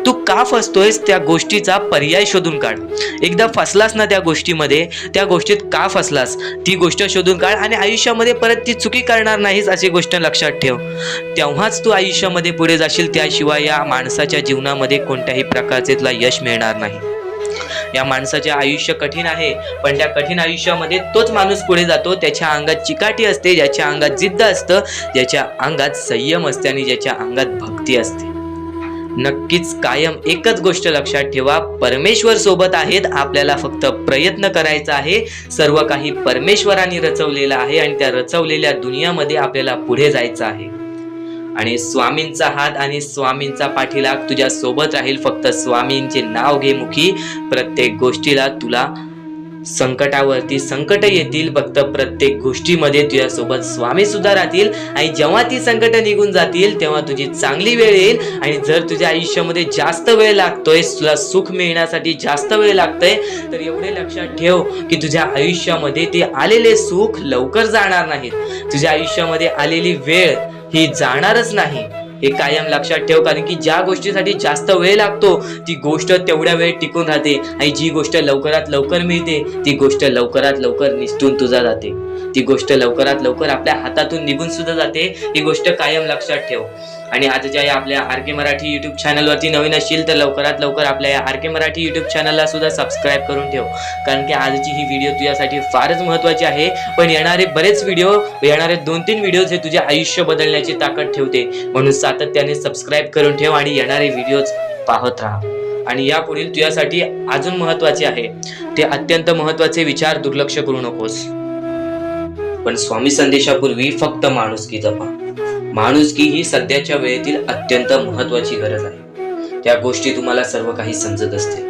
तू का फसतोयस त्या गोष्टीचा पर्याय शोधून काढ. एकदा फसलास ना त्या गोष्टीमध्ये, त्या गोष्टीत का फसलास ती गोष्ट शोधून काढ आणि आयुष्यामध्ये परत ती चुकी करणार नाहीस अशी गोष्ट लक्षात ठेव. तेव्हाच तू आयुष्यामध्ये पुढे जाशील. त्याशिवाय या माणसाच्या जीवनामध्ये कोणत्याही प्रकारचे तुला यश मिळणार नाही. या माणसाचे आयुष्य कठीण आहे, पण त्या कठीण आयुष्यामध्ये तोच माणूस पुढे जातो. त्याच्या अंगात चिकाटी असते, ज्याच्या अंगात जिद्द असतं, ज्याच्या अंगात संयम असते आणि ज्याच्या अंगात भक्ती असते. नक्कीच कायम एकच गोष्ट लक्षात ठेवा, परमेश्वर सोबत आहेत. आपल्याला फक्त प्रयत्न करायचा आहे. सर्व काही परमेश्वराने रचवलेलं आहे आणि त्या रचवलेल्या दुनियामध्ये आपल्याला पुढे जायचं आहे. आणि स्वामींचा हात आणि स्वामींचा पाठीलाग तुझ्या सोबत राहील. फक्त स्वामींचे नाव घे मुखी. प्रत्येक गोष्टीला तुला संकटावरती संकट येतील, फक्त प्रत्येक गोष्टीमध्ये तुझ्यासोबत स्वामी सुद्धा राहतील. आणि जेव्हा ती संकट निघून जातील तेव्हा तुझी चांगली वेळ येईल. आणि जर तुझ्या आयुष्यामध्ये जास्त वेळ लागतोय, तुला सुख मिळण्यासाठी जास्त वेळ लागतोय, तर एवढे लक्षात ठेव की तुझ्या आयुष्यामध्ये ते आलेले सुख लवकर जाणार नाहीत. तुझ्या आयुष्यामध्ये आलेली वेळ ही जाणारच नाही. हे कायम लक्षात ठेव. कारण की ज्या गोष्टीसाठी जास्त वेळ लागतो ती गोष्ट तेवढ्या वेळ टिकून राहते. आणि जी गोष्ट लवकरात लवकर मिळते ती गोष्ट लवकरात लवकर निसटून तुझा जाते. ती गोष्ट लवकरात लवकर आपल्या हातातून निघून सुद्धा जाते. ही गोष्ट कायम लक्षात ठेव. आणि आजच्या या आपल्या RK मराठी युट्यूब चॅनलवरती नवीन असशील तर लवकरात लवकर आपल्या या RK मराठी युट्यूब चॅनलला सुद्धा सबस्क्राईब करून ठेव. कारण की आजची ही व्हिडिओ तुझ्यासाठी फारच महत्त्वाची आहे. पण येणारे बरेच व्हिडिओ, येणारे 2-3 व्हिडिओज हे तुझे आयुष्य बदलण्याची ताकद ठेवते. म्हणून सातत्याने सबस्क्राईब करून ठेव आणि येणारे व्हिडिओज पाहत राहा. आणि यापुढील तुझ्यासाठी अजून महत्त्वाचे आहे ते अत्यंत महत्त्वाचे विचार दुर्लक्ष करू नकोस. पण स्वामी संदेशापूर्वी फक्त माणुसकी जपा. माणुसकी ही सध्याच्या वेळेतील अत्यंत महत्त्वाची गरज आहे. त्या गोष्टी तुम्हाला सर्व काही समजत असते,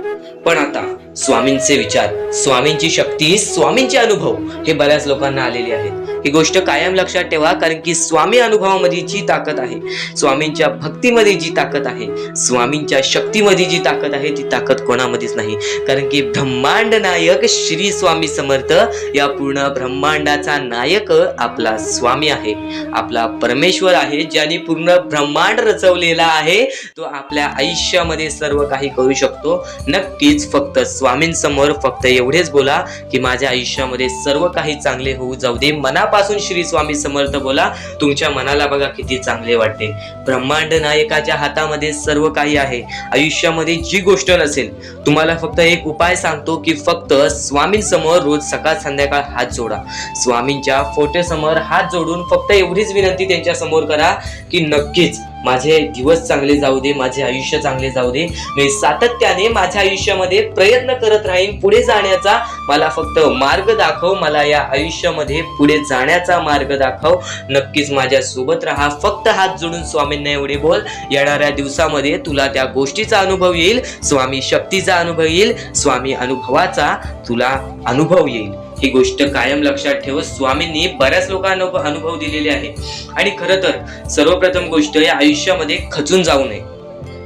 पण आता स्वामींचे विचार, स्वामींची शक्ती, स्वामींचे अनुभव हे बऱ्याच लोकांना आलेले आहेत. ही गोष्ट कायम लक्षात ठेवा. कारण की स्वामी अनुभवामध्ये जी ताकद आहे, स्वामींच्या भक्तीमध्ये जी ताकद आहे, स्वामींच्या शक्तीमध्ये जी ताकद आहे, ती ताकद कोणामध्येच नाही. कारण की ब्रह्मांड नायक श्री स्वामी समर्थ, या पूर्ण ब्रह्मांडाचा नायक आपला स्वामी आहे, आपला परमेश्वर आहे. ज्याने पूर्ण ब्रह्मांड रचवलेला आहे, तो आपल्या आयुष्यामध्ये सर्व काही करू शकतो. नक्कीच फक्त स्वामींसमोर फक्त एवढेच बोला की माझ्या आयुष्यामध्ये सर्व काही चांगले होऊ जाऊ दे. मनापासून श्री स्वामी समर्थ बोला. तुमच्या मनाला बघा किती चांगले वाटते. ब्रह्मांड नायकाच्या हातामध्ये सर्व काही आहे. आयुष्यामध्ये जी गोष्ट नसेल, तुम्हाला फक्त एक उपाय सांगतो की फक्त स्वामींसमोर रोज सकाळ संध्याकाळ हात जोडा. स्वामींच्या फोटोसमोर हात जोडून फक्त एवढीच विनंती त्यांच्या समोर करा की नक्कीच माझे दिवस चांगले जाऊ दे, माझे आयुष्य चांगले जाऊ दे, मी सातत्याने माझ्या आयुष्यामध्ये प्रयत्न करत राहीन पुढे जाण्याचा. मला फक्त मार्ग दाखव, मला या आयुष्यामध्ये पुढे जाण्याचा मार्ग दाखव. नक्कीच माझ्या सोबत राहा. फक्त हात जोडून स्वामींना एवढे बोल. येणाऱ्या दिवसामध्ये तुला त्या गोष्टीचा अनुभव येईल, स्वामी शक्तीचा अनुभव येईल, स्वामी अनुभवाचा तुला अनुभव येईल. ही गोष्ट कायम लक्षात ठेव. स्वामींनी बऱ्याच लोकांना अनुभव दिलेले आहे. आणि खरं तर सर्वप्रथम गोष्ट या आयुष्यामध्ये खचून जाऊ नये,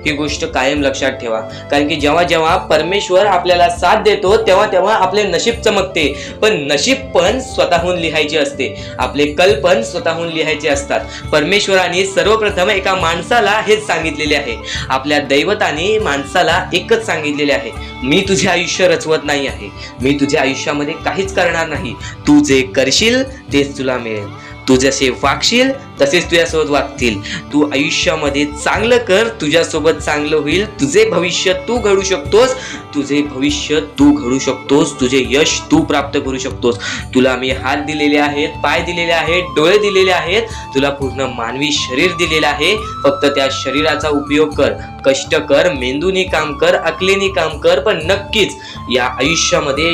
ही गोष्ट कायम लक्षात ठेवा. कारण की जेव्हा जेव्हा परमेश्वर आपल्याला साथ देतो तेव्हा तेव्हा आपले नशीब चमकते. पण नशीब पण स्वतःहून लिहायचे असते, आपले कल पण स्वतःहून लिहायचे असतात. परमेश्वराने सर्वप्रथम एका माणसाला हेच सांगितलेले आहे, आपल्या दैवताने माणसाला एकच सांगितलेले आहे, मी तुझे आयुष्य रचवत नाही आहे, मी तुझ्या आयुष्यामध्ये काहीच करणार नाही, तू जे करशील तेच तुला मिळेल, तू जसे वागशील तसेच तुझ्यासोबत वागतील. तू आयुष्यामध्ये चांगलं कर, तुझ्यासोबत चांगलं होईल. तुझे भविष्य तू घडू शकतोस, तुझे भविष्य तू घडू शकतोस, तुझे यश तू प्राप्त करू शकतोस. तुला मी हात दिलेले आहेत, पाय दिलेले आहेत, डोळे दिलेले आहेत, तुला पूर्ण मानवी शरीर दिलेलं आहे. फक्त त्या शरीराचा उपयोग कर, कष्ट कर, मेंदूनी काम कर, अकलेनी काम कर, पण नक्कीच या आयुष्यामध्ये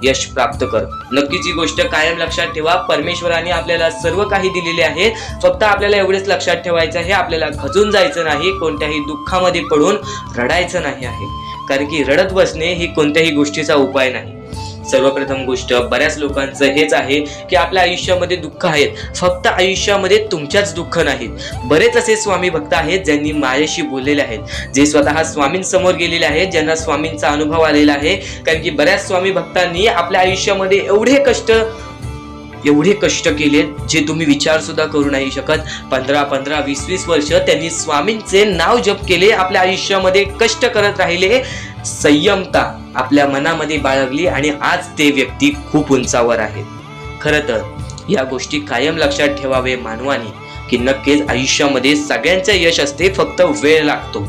यश प्राप्त कर. नक्कीच ही गोष्ट कायम लक्षात ठेवा. परमेश्वराने आपल्याला सर्व काही दिलेले आहे. फक्त आपल्याला एवढेच लक्षात ठेवायचं आहे, आपल्याला खचून जायचं नाही, कोणत्याही दुःखामध्ये पडून रडायचं नाही आहे. कारण की रडत बसणे ही कोणत्याही गोष्टीचा उपाय नाही. सर्वप्रथम गोष्ट बऱ्याच लोकांचं हेच आहे की आपल्या आयुष्यामध्ये दुःख आहेत, फक्त आयुष्यामध्ये तुमच्याच दुःख नाहीत. बरेच असे स्वामी भक्त आहेत ज्यांनी माझ्याशी बोललेले आहेत, जे स्वतः स्वामींसमोर गेलेले आहेत, ज्यांना स्वामींचा अनुभव आलेला आहे. कारण की बऱ्याच स्वामी भक्तांनी आपल्या आयुष्यामध्ये एवढे कष्ट केले जे तुम्ही विचार सुद्धा करू नाही शकत. 15, 20 वर्ष त्यांनी स्वामींचे नाव जप केले, आपल्या आयुष्यामध्ये कष्ट करत राहिले, संयमता आपल्या मनामध्ये बाळगली आणि आज ते व्यक्ती खूप उंचावर आहेत. खरं तर या गोष्टी कायम लक्षात ठेवावे मानवाने की नक्कीच आयुष्यामध्ये सगळ्यांचं यश असते, फक्त वेळ लागतो.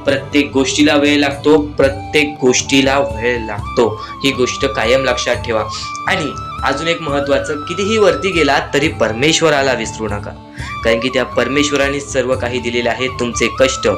प्रत्येक गोष्टीला वेळ लागतो, ही गोष्ट कायम लक्षात ठेवा. आणि अजून एक महत्वाचं, कितीही वरती गेला तरी परमेश्वराला विसरू नका. कारण की त्या परमेश्वराने सर्व काही दिलेले आहे. तुमचे कष्ट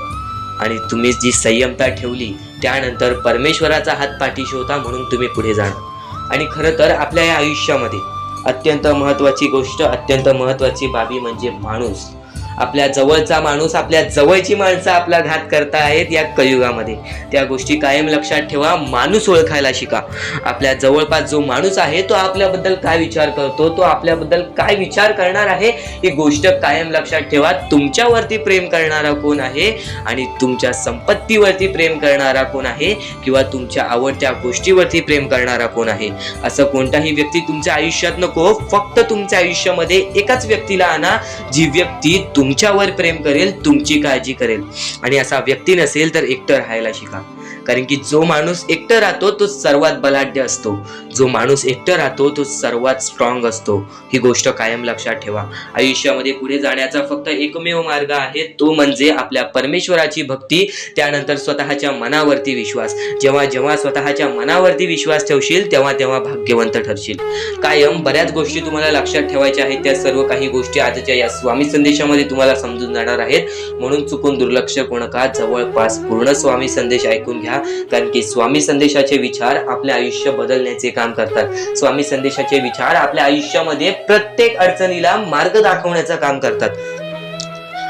आणि तुम्ही जी संयमता ठेवली त्यानंतर परमेश्वराचा हात पाठीशी होता म्हणून तुम्ही पुढे जाणार. आणि खरं तर आपल्या या आयुष्यामध्ये अत्यंत महत्वाची गोष्ट, अत्यंत महत्वाची बाबी म्हणजे माणूस. आपल्या जवळचा माणूस, आपल्या जवळची माणसं आपला घात करता आहेत या कलियुगामध्ये. त्या गोष्टी कायम लक्षात ठेवा. माणूस ओळखायला शिका. आपल्या जवळपास जो माणूस आहे तो आपल्याबद्दल काय विचार करतो, तो आपल्याबद्दल काय विचार करणार आहे, ही गोष्ट कायम लक्षात ठेवा. तुमच्यावरती प्रेम करणारा कोण आहे आणि तुमच्या संपत्तीवरती प्रेम करणारा कोण आहे किंवा तुमच्या आवडत्या गोष्टीवरती प्रेम करणारा कोण आहे, असं कोणताही व्यक्ती तुमच्या आयुष्यात नको. फक्त तुमच्या आयुष्यामध्ये एकाच व्यक्तीला आणा, जी व्यक्ती तुमच्यावर प्रेम करेल, तुमची काळजी करेल. आणि असा व्यक्ती नसेल तर एकटं राहायला शिका. कारण की जो माणूस एकटं राहतो तो सर्वात बलाढ्य असतो, जो माणूस एकटं राहतो तो सर्वात स्ट्रॉंग असतो. ही गोष्ट कायम लक्षात ठेवा. आयुष्यामध्ये पुढे जाण्याचा फक्त एकमेव मार्ग आहे, तो म्हणजे आपल्या परमेश्वराची भक्ती, त्यानंतर स्वतःच्या मनावरती विश्वास. जेव्हा जेव्हा स्वतःच्या मनावरती विश्वास ठेवशील तेव्हा तेव्हा भाग्यवंत ठरशील. कायम बऱ्याच गोष्टी तुम्हाला लक्षात ठेवायच्या आहेत. त्या सर्व काही गोष्टी आजच्या या स्वामी संदेशामध्ये तुम्हाला समजून जाणार आहेत. म्हणून चुकून दुर्लक्ष करू नका. जवळपास पूर्ण स्वामी संदेश ऐकून घ्या. कारण की स्वामी संदेशाचे विचार आपले आयुष्य बदलण्याचे काम करतात. स्वामी संदेशाचे विचार आपल्या आयुष्यामध्ये प्रत्येक अडचणीला मार्ग दाखवण्याचं काम करतात.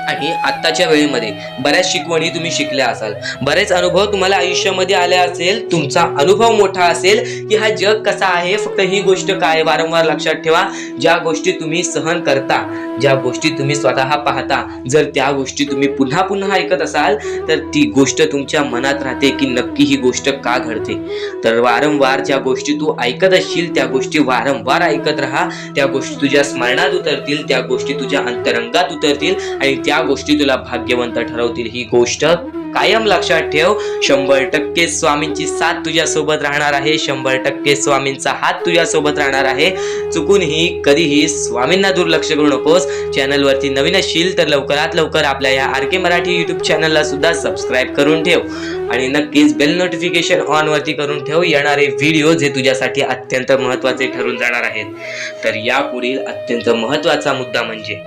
आणि आत्ताच्या वेळेमध्ये बऱ्याच शिकवणी तुम्ही शिकल्या असाल, बरेच अनुभव तुम्हाला आयुष्यामध्ये आले असेल, तुमचा अनुभव मोठा असेल की हा जग कसा आहे. फक्त ही गोष्ट काय वारंवार लक्षात ठेवा, ज्या गोष्टी तुम्ही सहन करता, ज्या गोष्टी तुम्ही स्वतः पाहता, जर त्या गोष्टी तुम्ही पुन्हा पुन्हा ऐकत असाल तर ती गोष्ट तुमच्या मनात राहते की नक्की ही गोष्ट का घडते. तर वारंवार ज्या गोष्टी तू ऐकत असशील त्या गोष्टी वारंवार ऐकत राहा. त्या गोष्टी तुझ्या स्मरणात उतरतील, त्या गोष्टी तुझ्या अंतरंगात उतरतील आणि त्या गोष्टी तुला भाग्यवंत ठरवतील. ही गोष्ट कायम लक्षात ठेव. 100% स्वामींची साथ तुझ्या सोबत राहणार आहे, 100% स्वामींचा हात तुझ्या सोबत राहणार आहे. चुकूनही कधीही स्वामींना दुर्लक्ष करू नकोस. चॅनलवरती नवीन असशील तर लवकरात लवकर आपल्या या RK मराठी युट्यूब चॅनलला सुद्धा सबस्क्राईब करून ठेव आणि नक्कीच बेल नोटिफिकेशन ऑन वरती करून ठेव. येणारे व्हिडिओ जे तुझ्यासाठी अत्यंत महत्त्वाचे ठरून जाणार आहेत. तर यापुढील अत्यंत महत्त्वाचा मुद्दा म्हणजे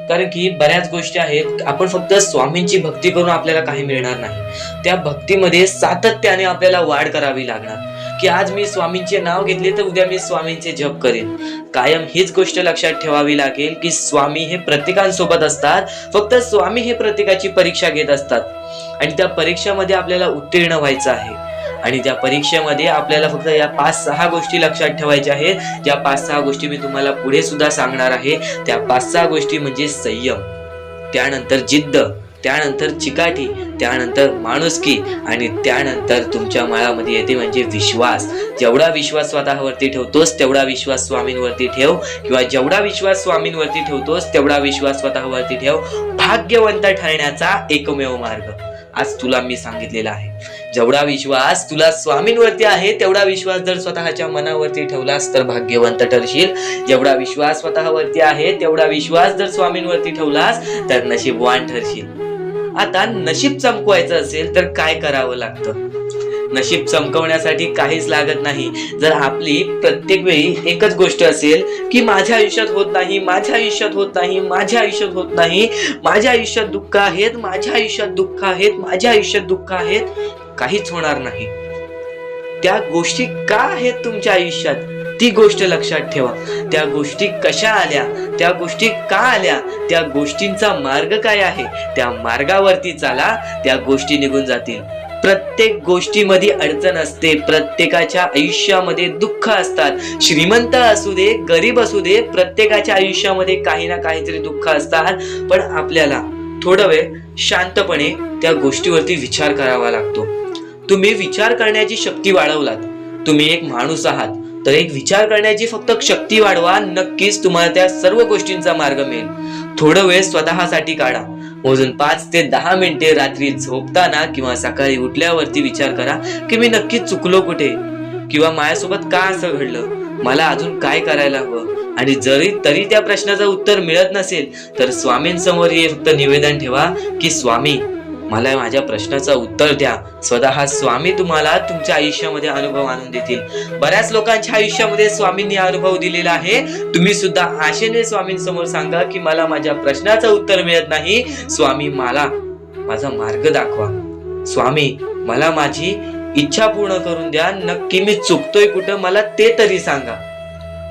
कारण की बऱ्याच गोष्टी आहेत, आपण फक्त स्वामींची भक्ती करून आपल्याला काही मिळणार नाही. त्या भक्तीमध्ये सातत्याने आपल्याला वाढ करावी लागणार, की आज मी स्वामींचे नाव घेतले तर उद्या मी स्वामींचे जप करेन. कायम हीच गोष्ट लक्षात ठेवावी लागेल की स्वामी हे प्रत्येकांसोबत असतात, फक्त स्वामी हे प्रत्येकाची परीक्षा घेत असतात आणि त्या परीक्षेमध्ये आपल्याला उत्तीर्ण व्हायचं आहे. आणि त्या परीक्षेमध्ये आपल्याला फक्त या 5-6 गोष्टी लक्षात ठेवायच्या आहेत, ज्या 5-6 गोष्टी मी तुम्हाला पुढे सुद्धा सांगणार आहे. त्या 5-6 गोष्टी म्हणजे संयम, त्यानंतर जिद्द, त्यानंतर चिकाटी, त्यानंतर माणुसकी आणि त्यानंतर तुमच्या मनामध्ये येते म्हणजे विश्वास. जेवढा विश्वास स्वतःवरती ठेवतोस तेवढा विश्वास स्वामींवरती ठेव, किंवा जेवढा विश्वास स्वामींवरती ठेवतोस तेवढा विश्वास स्वतःवरती ठेव. भाग्यवंत ठरण्याचा एकमेव मार्ग आज तुला मी सांगितलेला आहे. जेवढा विश्वास तुला स्वामींवरती आहे तेवढा विश्वास जर स्वतःच्या मनावरती ठेवलास तर भाग्यवंत ठरशील. जेवढा विश्वास स्वतःवरती आहे तेवढा विश्वास जर स्वामींवरती ठेवलास तर नशीबवान ठरशील. आता नशीब चमकवायचं असेल तर काय करावं लागतं? नशीब चमकवण्यासाठी काहीच लागत नाही. जर आपली प्रत्येक वेळी एकच गोष्ट असेल की माझ्या आयुष्यात होत नाही, माझ्या आयुष्यात होत नाही, माझ्या आयुष्यात होत नाही, माझ्या आयुष्यात दुःख आहेत, माझ्या आयुष्यात दुःख आहेत, माझ्या आयुष्यात दुःख आहेत, काहीच होणार नाही. त्या गोष्टी का आहेत तुमच्या आयुष्यात ती गोष्ट लक्षात ठेवा. त्या गोष्टी कशा आल्या, त्या गोष्टी का आल्या, त्या गोष्टींचा मार्ग काय आहे, त्या मार्गावरती चाला, त्या गोष्टी निघून जातील. प्रत्येक गोष्टीमध्ये अडचण असते, प्रत्येकाच्या आयुष्यामध्ये दुःख असतात. श्रीमंत असू दे, गरीब असू दे, प्रत्येकाच्या आयुष्यामध्ये काही ना काहीतरी दुःख असतात. पण आपल्याला थोडा वेळ शांतपणे त्या गोष्टीवरती विचार करावा लागतो. तुम्ही विचार करण्याची शक्ती वाढवलात, तुम्ही एक माणूस आहात, तर एक विचार करण्याची फक्त शक्ती वाढवा, नक्कीच तुम्हाला त्या सर्व गोष्टींचा मार्ग मिळेल. थोडा वेळ स्वतःसाठी काढा, मोजून 5 ते 10 मिनिटे रात्री झोपताना किंवा सकाळी उठल्यावरती विचार करा की मी नक्की चुकलो कुठे, किंवा माझ्यासोबत का असं घडलं, मला अजून काय करायला हवं. आणि जरी तरी त्या प्रश्नाचं उत्तर मिळत नसेल तर स्वामींसमोर हे फक्त निवेदन ठेवा की स्वामी मला माझ्या प्रश्नाचं उत्तर द्या. स्वतः स्वामी तुम्हाला तुमच्या आयुष्यामध्ये अनुभव आणून देतील. बऱ्याच लोकांच्या आयुष्यामध्ये स्वामींनी अनुभव दिलेला आहे. तुम्ही सुद्धा आशेने स्वामींसमोर सांगा की मला माझ्या प्रश्नाचं उत्तर मिळत नाही, स्वामी मला माझा मार्ग दाखवा, स्वामी मला माझी इच्छा पूर्ण करून द्या, नक्की मी चुकतोय कुठं मला ते तरी सांगा.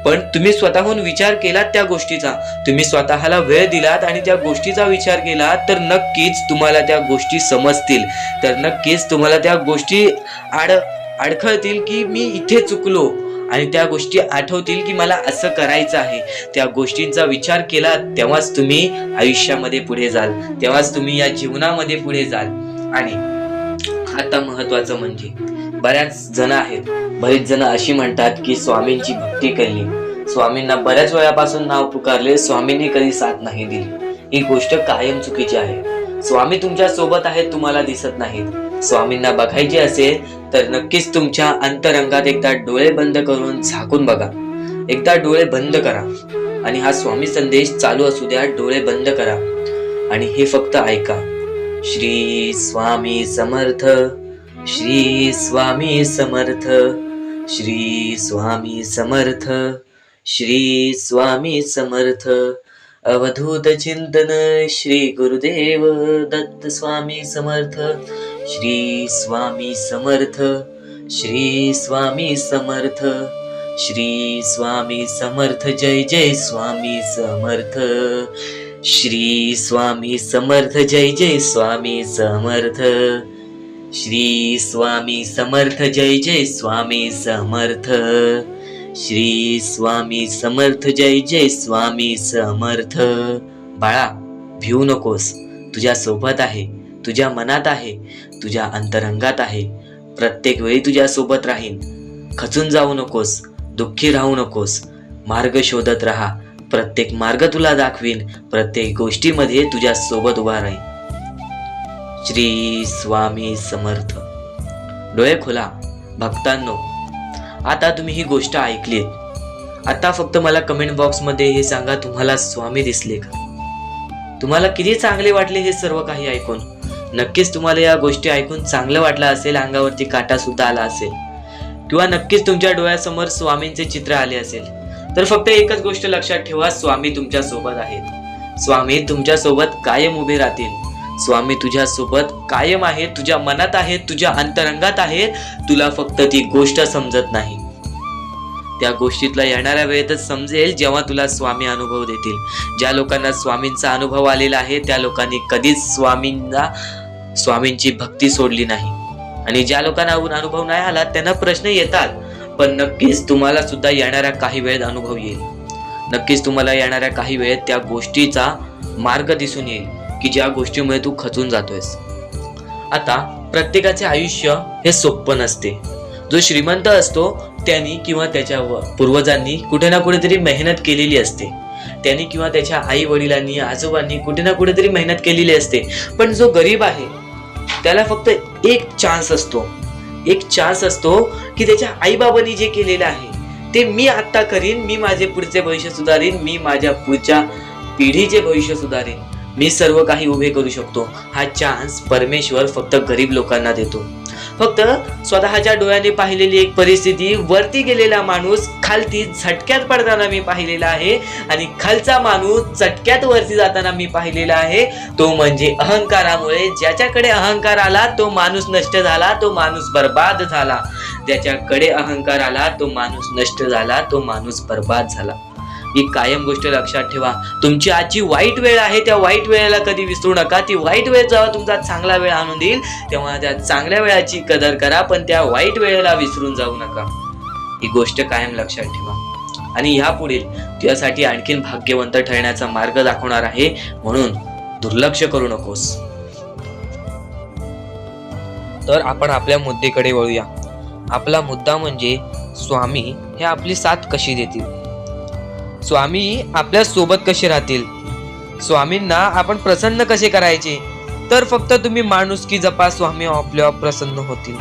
पण तुम्ही स्वतःहून विचार केलात त्या गोष्टीचा, तुम्ही स्वतःला वेळ दिलात आणि त्या गोष्टीचा विचार केला तर नक्कीच तुम्हाला त्या गोष्टी समजतील, तर नक्कीच तुम्हाला त्या गोष्टी अडखळतील की मी इथे चुकलो, आणि त्या गोष्टी आठवतील की मला असं करायचं आहे. त्या गोष्टींचा विचार केला तेव्हाच तुम्ही आयुष्यामध्ये पुढे जाल, तेव्हाच तुम्ही या जीवनामध्ये पुढे जाल. आणि आता महत्वाचं म्हणजे बऱ्याच जण अशी म्हणतात की स्वामींची भक्ती केली, स्वामींना बऱ्याच वेळापासून नाव पुकारले, स्वामींनी कधी साथ नाही दिली. ही गोष्ट कायम चुकीची आहे. स्वामी तुमच्या सोबत आहेत, तुम्हाला दिसत नाहीत. स्वामींना बघायचे असेल तर नक्कीच तुमच्या अंतरंगात एकदा डोळे बंद करून झाकून बघा. एकदा डोळे बंद करा आणि हा स्वामी संदेश चालू असू द्या. डोळे बंद करा आणि हे फक्त ऐका. श्री स्वामी समर्थ, श्री स्वामी समर्थ, श्री स्वामी समर्थ, श्री स्वामी समर्थ. अवधूत चिंतन श्री गुरुदेव दत्त स्वामी समर्थ. श्री स्वामी समर्थ, श्री स्वामी समर्थ, श्री स्वामी समर्थ. जय जय स्वामी समर्थ. श्री स्वामी समर्थ. जय जय स्वामी समर्थ. श्री स्वामी समर्थ. जय जय स्वामी समर्थ. श्री स्वामी समर्थ. जय जय स्वामी समर्थ. बाळा, भिवू नकोस. तुझ्या सोबत आहे, तुझ्या मनात आहे, तुझ्या अंतरंगात आहे. प्रत्येक वेळी तुझ्या सोबत राहीन. खचून जाऊ नकोस, दुःखी राहू नकोस. मार्ग शोधत राहा. प्रत्येक मार्ग तुला दाखवीन. प्रत्येक गोष्टीमध्ये तुझ्या सोबत उभा राहीन. श्री स्वामी समर्थ. डोळे खोला भक्तांनो. आता तुम्ही ही गोष्ट ऐकलीत. आता फक्त मला कमेंट बॉक्स मध्ये हे सांगा, तुम्हाला स्वामी दिसले का? तुम्हाला किती चांगले वाटले हे सर्व काही ऐकून? नक्कीच तुम्हाला या गोष्टी ऐकून चांगलं वाटलं असेल, अंगावरती काटा सुद्धा आला असेल, किंवा नक्कीच तुमच्या डोळ्यासमोर स्वामींचे चित्र आले असेल. तर फक्त एकच गोष्ट लक्षात ठेवा, स्वामी तुमच्या सोबत आहेत. स्वामी तुमच्या सोबत कायम उभे राहतील। स्वामी तुझ्या सोबत कायम आहेत, तुझ्या मनात आहेत, तुझ्या अंतरंगात आहेत, तुला फक्त ती गोष्ट समजत नाही। त्या गोष्टीतला येणाऱ्या वेळेतच समजेल जेव्हा तुला स्वामी अनुभव देतील। ज्या लोकांना स्वामींचा अनुभव आलेला आहे त्या लोकांनी कधीच स्वामींची भक्ती सोडली नाही, आणि ज्या लोकांना अनुभव नाही आला त्यांना प्रश्न येतात, पण नक्कीच तुम्हाला सुद्धा येणाऱ्या काही वेळेत अनुभव येईल। नक्कीच तुम्हाला येणाऱ्या काही वेळेत त्या गोष्टीचा मार्ग दिसून येईल की ज्या गोष्टीमुळे तू खचून जातोयस। आता प्रत्येकाचे आयुष्य हे सोपं नसते। जो श्रीमंत असतो त्यांनी किंवा त्याच्या पूर्वजांनी कुठे ना कुठेतरी मेहनत केलेली असते, त्यांनी किंवा त्याच्या आई वडिलांनी आजोबांनी कुठे ना कुठेतरी मेहनत केलेली असते। पण जो गरीब आहे त्याला फक्त एक चान्स असतो की त्याच्या आई बाबांनी जे केलेलं आहे ते मी आता करीन, मी माझे पुढचे भविष्य सुधारीन, मी माझ्या पुढच्या पिढीचे भविष्य सुधारीन, मी सर्व काही उभे करू शकतो। हा चान्स परमेश्वर फक्त गरीब लोकांना देतो। फक्त स्वतःच्या डोळ्याने पाहिलेली एक परिस्थिती, वरती गेलेला माणूस खालती झटक्यात पडताना मी पाहिलेला आहे, आणि खालचा माणूस चटक्यात वरती जाताना मी पाहिलेला आहे। तो म्हणजे अहंकारामुळे। ज्याच्याकडे अहंकार आला तो माणूस नष्ट झाला, तो माणूस बर्बाद झाला। ज्याच्याकडे अहंकार आला तो माणूस नष्ट झाला, तो माणूस बर्बाद झाला। ही कायम गोष्ट लक्षात ठेवा। तुमची आजची वाईट वेळ आहे, त्या वाईट वेळेला कधी विसरू नका। ती वाईट वेळ जेव्हा तुमचा चांगला वेळ आणून देईल तेव्हा त्या चांगल्या वेळाची कदर करा, पण त्या वाईट वेळेला विसरून जाऊ नका। ही गोष्ट कायम लक्षात ठेवा, आणि यापुढील तुझ्यासाठी आणखीन भाग्यवंत ठरण्याचा मार्ग दाखवणार आहे, म्हणून दुर्लक्ष करू नकोस। तर आपण आपल्या मुद्द्याकडे वळूया। आपला मुद्दा म्हणजे स्वामी हे आपली साथ कशी देतील, स्वामी आपल्या सोबत कसे राहतील, स्वामींना आपण प्रसन्न कसे करायचे। तर फक्त तुम्ही माणुसकी जपा, स्वामी आपल्यावर प्रसन्न होतील।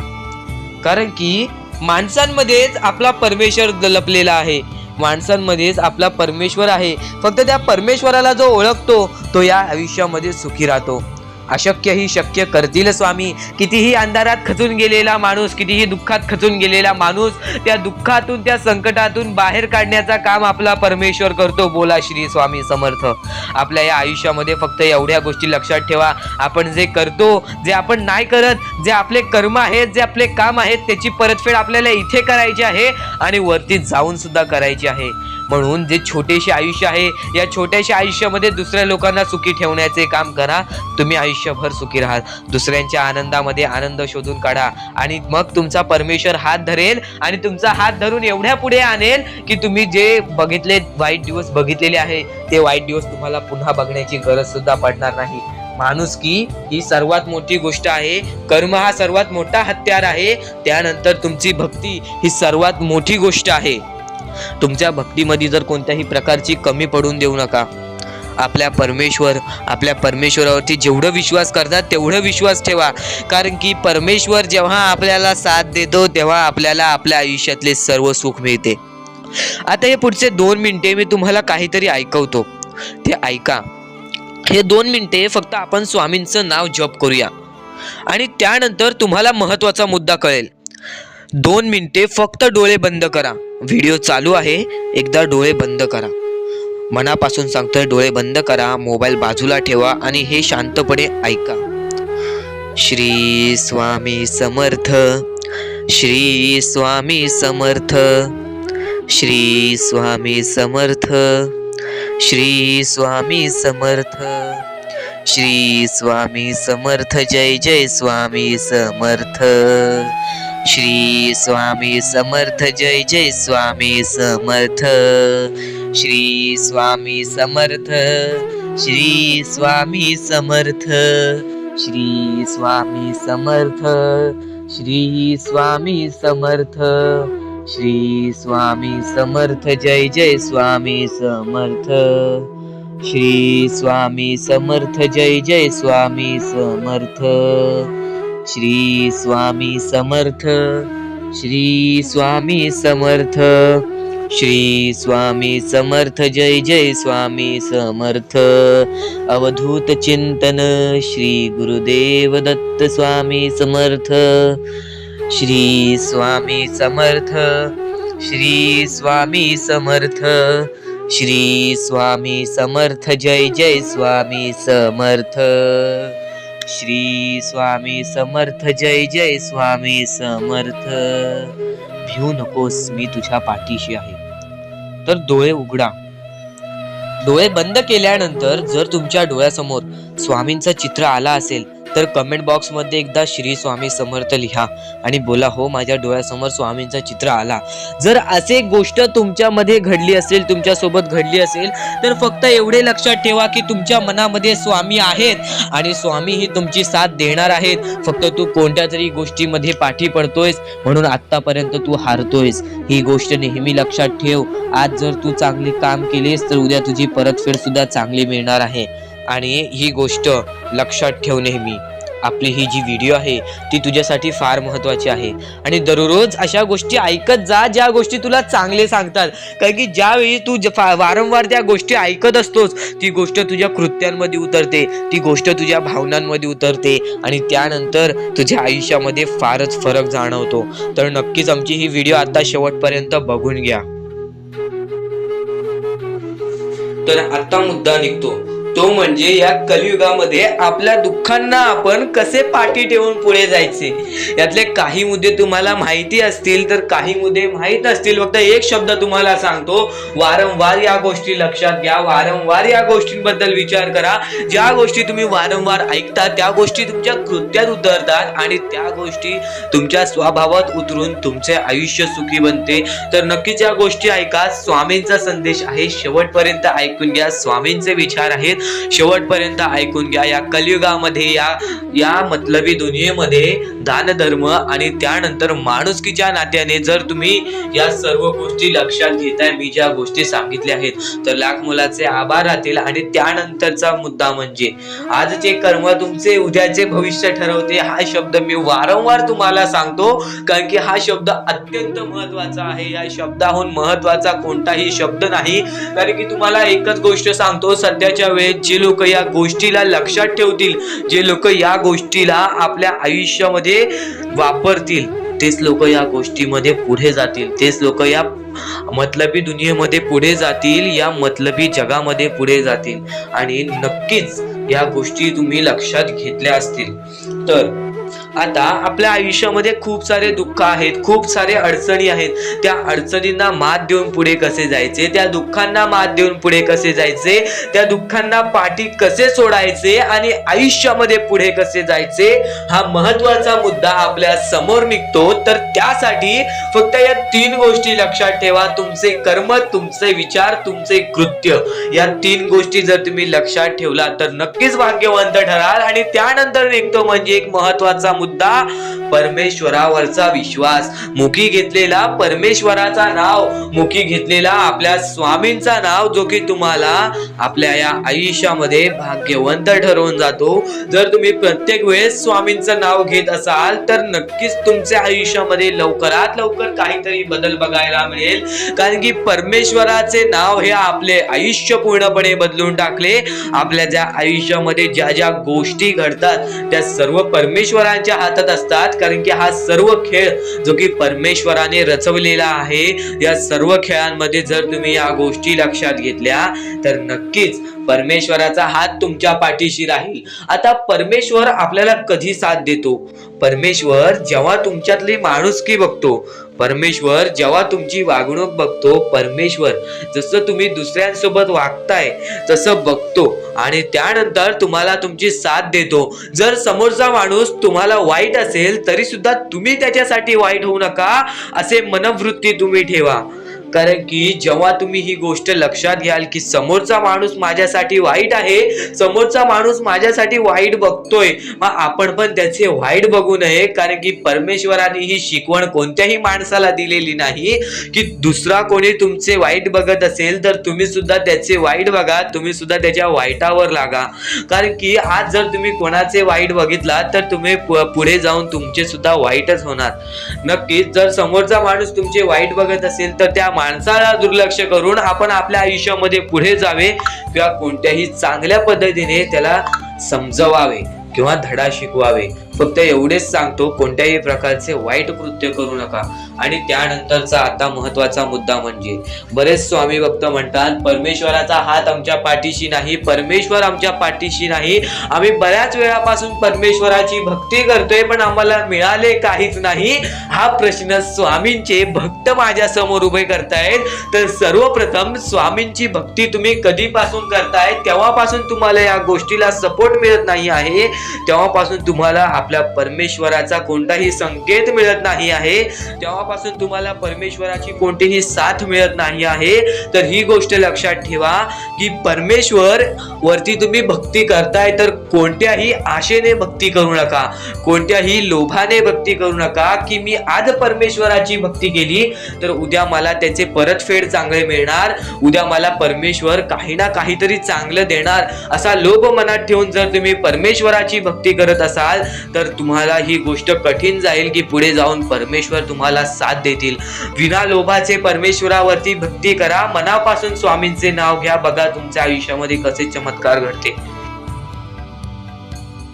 कारण की माणसांमध्येच आपला परमेश्वर लपलेला आहे, माणसांमध्येच आपला परमेश्वर आहे। फक्त त्या परमेश्वराला जो ओळखतो तो या आयुष्यामध्ये सुखी राहतो। अशक्य ही शक्य करतील स्वामी। कितीही अंधारात खचून गेलेला माणूस, कितीही दुःखात खचून गेलेला माणूस, त्या दुःखातून त्या संकटातून बाहेर काढण्याचा काम आपला परमेश्वर करतो। बोला श्री स्वामी समर्थ। आपल्या या आयुष्यामध्ये फक्त एवढ्या गोष्टी लक्षात ठेवा, आपण जे करतो, जे आपण नाही करत, जे आपले कर्म आहेत, जे आपले काम आहेत, त्याची परतफेड आपल्याला इथे करायची आहे आणि वरती जाऊन सुद्धा करायची आहे। म्हणून जे छोटेसे आयुष्य आहे, या छोट्याशा आयुष्यामध्ये दुसऱ्या लोकांना सुखी ठेवण्याचे काम करा। तुम्ही आयुष्यभर सुखी राहा। दुसऱ्यांच्या आनंदामध्ये आनंद शोधून काढा, आणि मग तुमचा परमेश्वर हात धरेल आणि तुमचा हात धरून एवढ्या पुढे आणेल की तुम्ही जे बघितले वाईट दिवस बघितलेले आहे ते वाईट दिवस तुम्हाला पुन्हा बघण्याची गरज सुद्धा पडणार नाही। माणुसकी ही सर्वात मोठी गोष्ट आहे, कर्म हा सर्वात मोठा हत्यार आहे, त्यानंतर तुमची भक्ती ही सर्वात मोठी गोष्ट आहे। तुमच्या भक्तीमध्ये जर कोणत्याही प्रकारची कमी पडून देऊ नका। आपल्या परमेश्वरावरती जेवढं विश्वास करतात तेवढं विश्वास ठेवा, कारण की परमेश्वर जेव्हा आपल्याला साथ देतो तेव्हा आपल्याला आपल्या आयुष्यातले सर्व सुख मिळते। आता हे पुढचे 2 मिनिटे मी तुम्हाला काहीतरी ऐकवतो, ते ऐका। हे 2 मिनिटे फक्त आपण स्वामींचं नाव जप करूया, आणि त्यानंतर तुम्हाला महत्त्वाचा मुद्दा कळेल। 2 मिनिटे फक्त डोळे बंद करा। व्हिडिओ चालू आहे, एकदा डोळे बंद करा। मनापासून सांगतोय, डोळे बंद करा, मोबाईल बाजूला ठेवा आणि हे शांतपणे ऐका। श्री स्वामी समर्थ, श्री स्वामी समर्थ, श्री स्वामी समर्थ, श्री स्वामी समर्थ, श्री स्वामी समर्थ। जय जय स्वामी समर्थ। श्री स्वामी समर्थ। जय जय स्वामी समर्थ। श्री स्वामी समर्थ। श्री स्वामी समर्थ। श्री स्वामी समर्थ। श्री स्वामी समर्थ। श्री स्वामी समर्थ। जय जय स्वामी समर्थ। श्री स्वामी समर्थ। जय जय स्वामी समर्थ। श्री स्वामी समर्थ। श्री स्वामी समर्थ। श्री स्वामी समर्थ। जय जय स्वामी समर्थ। अवधूत चिंतन श्री गुरुदेव दत्त स्वामी समर्थ। श्री स्वामी समर्थ। श्री स्वामी समर्थ। श्री स्वामी समर्थ जय जय स्वामी समर्थ श्री स्वामी समर्थ जय जय स्वामी समर्थ भिवू नकोस मी तुझ्या पाठीशी आहे. तर डोळे उघडा. डोळे बंद केल्यानंतर जर तुमच्या डोळ्यासमोर स्वामींचं चित्र आला असेल तर कमेंट बॉक्स मध्ये एकदा श्री स्वामी समर्थ लिहा आणि बोला हो माझ्या डोळ्यासमोर स्वामींचं चित्र आला. जर असे गोष्ट तुमच्यामध्ये घडली असेल, तुमच्या सोबत घडली असेल तर फक्त एवढे लक्षात ठेवा की तुमच्या मनामध्ये स्वामी आहेत आणि स्वामी ही तुमची साथ देणार आहेत. फक्त तू कोणत्या तरी गोष्टीमध्ये पाठी पडतोयस म्हणून आतापर्यंत तू हारतोयस. ही गोष्ट नेहमी लक्षात ठेव. आज जर तू चांगले काम केलेस तर उद्या तुझी परतफेड सुद्धा चांगली मिळणार आहे. आणि ही गोष्ट लक्षात ठेव नेहमी. आपली ही जी व्हिडिओ आहे ती तुझ्यासाठी फार महत्त्वाची आहे आणि दररोज अशा गोष्टी ऐकत जा ज्या गोष्टी तुला चांगले सांगतात. कारण की ज्यावेळी तू वारंवार त्या गोष्टी ऐकत असतोस ती गोष्ट तुझ्या कृत्यांमध्ये उतरते, ती गोष्ट तुझ्या भावनांमध्ये उतरते आणि त्यानंतर तुझ्या आयुष्यामध्ये फारच फरक जाणवतो. तर नक्कीच आमची ही व्हिडिओ आता शेवटपर्यंत बघून घ्या. तर आता मुद्दा निघतो तो म्हणजे या कलियुगामध्ये आपल्या दुःखांना आपण कसे पाठी ठेवून पुढे जायचे. यातले काही मुद्दे तुम्हाला माहिती असतील तर काही मुद्दे माहित असतील. फक्त एक शब्द तुम्हाला सांगतो, वारंवार या गोष्टी लक्षात घ्या, वारंवार या गोष्टींबद्दल विचार करा. ज्या गोष्टी तुम्ही वारंवार ऐकता त्या गोष्टी तुमच्या कृत्यात उतरतात आणि त्या गोष्टी तुमच्या स्वभावात उतरून तुमचे आयुष्य सुखी बनते. तर नक्कीच या गोष्टी ऐका. स्वामींचा संदेश आहे, शेवटपर्यंत ऐकून घ्या. स्वामींचे विचार आहेत, शेवटपर्यंत ऐकून घ्या. या कलियुगामध्ये या मतलबी दुनियेमध्ये दान धर्म आणि त्यानंतर माणुसकीच्या नात्याने जर तुम्ही या सर्व गोष्टी लक्षात घेताय, मी ज्या गोष्टी सांगितल्या आहेत, तर लाख मुलाचे आभार राहतील. आणि त्यानंतरचा मुद्दा म्हणजे आजचे कर्म तुमचे उद्याचे भविष्य ठरवते. हा शब्द मी वारंवार तुम्हाला सांगतो कारण की हा शब्द अत्यंत महत्वाचा आहे. या शब्दाहून महत्वाचा कोणताही शब्द नाही. कारण की तुम्हाला एकच गोष्ट सांगतो, सध्याच्या वेळेत जे लोक या गोष्टीला लक्षात ठेवतील, जे लोक या गोष्टीला आपल्या आयुष्यामध्ये वापरतील, तेच लोक या गोष्टीमध्ये पुढे जातील, तेच लोक या मतलबी दुनियेमध्ये पुढे जातील, या मतलबी जगामध्ये पुढे जातील. आणि नक्कीच या गोष्टी तुम्ही लक्षात घेतल्या असतील. तर आता आपल्या आयुष्यामध्ये खूप सारे दुःख आहेत, खूप सारे अडचणी आहेत. त्या अडचणींना मात देऊन पुढे कसे जायचे, त्या दुःखांना मात देऊन पुढे कसे जायचे, त्या दुःखांना पाठी कसे सोडायचे आणि आयुष्यामध्ये पुढे कसे जायचे, हा महत्वाचा मुद्दा आपल्या समोर निघतो. तर त्यासाठी फक्त या 3 गोष्टी लक्षात ठेवा. तुमचे कर्म, तुमचे विचार, तुमचे कृत्य, या 3 गोष्टी जर तुम्ही लक्षात ठेवला तर नक्कीच भाग्यवंत ठराल. आणि त्यानंतर निघतो म्हणजे एक महत्वाचा मुद्दा, परमेश्वरावरचा विश्वास. मुखी घेतलेला परमेश्वराचा नाव, मुखी घेतलेला आपल्या स्वामींचा नाव, जो की तुम्हाला आपल्या या आयुष्यामध्ये भाग्यवंत ठरवून जातो. जर तुम्ही प्रत्येक वेळेस स्वामींचं नाव घेत असाल तर नक्कीच तुमच्या आयुष्यामध्ये लवकरात लवकर काहीतरी बदल बघायला मिळेल. कारण की परमेश्वराचे नाव हे आपले आयुष्य पूर्णपणे बदलून टाकले. आपल्या ज्या आयुष्यामध्ये ज्या ज्या गोष्टी घडतात त्या सर्व परमेश्वरांच्या हातात असतात. कारण की हा सर्व खेळ जो की परमेश्वराने रचवलेला आहे, या सर्व खेळांमध्ये जर तुम्ही या गोष्टी लक्षात घेतल्या तर नक्कीच परमेश्वराचा हात तुमच्या पाठीशी राहील. आता परमेश्वर आपल्याला कधी साथ देतो? परमेश्वर जेव्हा तुमच्यातली माणुसकी बघतो, परमेश्वर जेव्हा तुमची वागणूक बघतो, परमेश्वर जसं तुम्ही दुसऱ्यांसोबत वागताय तसं बघतो आणि त्यानंतर तुम्हाला तुमची साथ देतो. जर समोरचा माणूस तुम्हाला वाईट असेल तरी सुद्धा तुम्ही त्याच्यासाठी वाईट होऊ नका, असे मनोवृत्ती तुम्ही ठेवा. कारण की जेव्हा तुम्ही ही गोष्ट लक्षात घ्याल की समोरचा माणूस माझ्यासाठी वाईट आहे, समोरचा माणूस माझ्यासाठी वाईट बघतोय, मग आपण पण त्याचे वाईट बघू नये. कारण की परमेश्वराने ही शिकवण कोणत्याही माणसाला दिलेली नाही की दुसरा कोणी तुमचे वाईट बघत असेल तर तुम्ही सुद्धा त्याचे वाईट बघा, तुम्ही सुद्धा त्याच्या वाईटावर लागा. कारण की आज जर तुम्ही कोणाचे वाईट बघितला तर तुम्ही पुढे जाऊन तुमचे सुद्धा वाईटच होणार. नक्कीच जर समोरचा माणूस तुमचे वाईट बघत असेल तर त्या माणसाला दुर्लक्ष करून आपण आपल्या आयुष्यामध्ये पुढे जावे किंवा कोणत्याही चांगल्या पद्धतीने त्याला समजवावे. किंवा धडा शिकवावे. फक्त एवढेच सांगतो, कोणत्याही प्रकारचे वाईट कृत्य करू नका. आणि त्यानंतरचा आता महत्वाचा मुद्दा म्हणजे बरेच स्वामी भक्त म्हणतात परमेश्वराचा हात आमच्या पाठीशी नाही, परमेश्वर आमच्या पाठीशी नाही, आम्ही बऱ्याच वेळापासून परमेश्वराची भक्ती करतोय पण आम्हाला मिळाले काहीच नाही. हा प्रश्न स्वामींचे भक्त माझ्या समोर उभे करतायत. तर सर्वप्रथम स्वामींची भक्ती तुम्ही कधीपासून करताय, तेव्हापासून तुम्हाला या गोष्टीला सपोर्ट मिळत नाही आहे, तेव्हापासून तुम्हाला आपल्या परमेश्वराचा कोणताही संकेत मिळत नाही आहे, तेव्हापासून तुम्हाला परमेश्वराची कोणतीही साथ मिळत नाही आहे. तर ही गोष्ट लक्षात ठेवा की परमेश्वर वरती तुम्ही भक्ती करताय तर कोणत्याही आशेने भक्ती करू नका, कोणत्याही लोभाने भक्ती करू नका की मी आज परमेश्वराची भक्ती केली तर उद्या मला त्याचे परतफेड चांगले मिळणार, उद्या मला परमेश्वर काही ना काहीतरी चांगलं देणार, असा लोभ मनात ठेवून जर तुम्ही परमेश्वराची भक्ती करत असाल तर तुम्हाला ही गोष्ट कठीण जाईल की पुढे जाऊन परमेश्वर तुम्हाला साथ देतील. विना लोभाचे परमेश्वरावरती भक्ती करा, मनापासून स्वामींचे नाव घ्या, बघा तुमच्या आयुष्यामध्ये कसे चमत्कार घडते.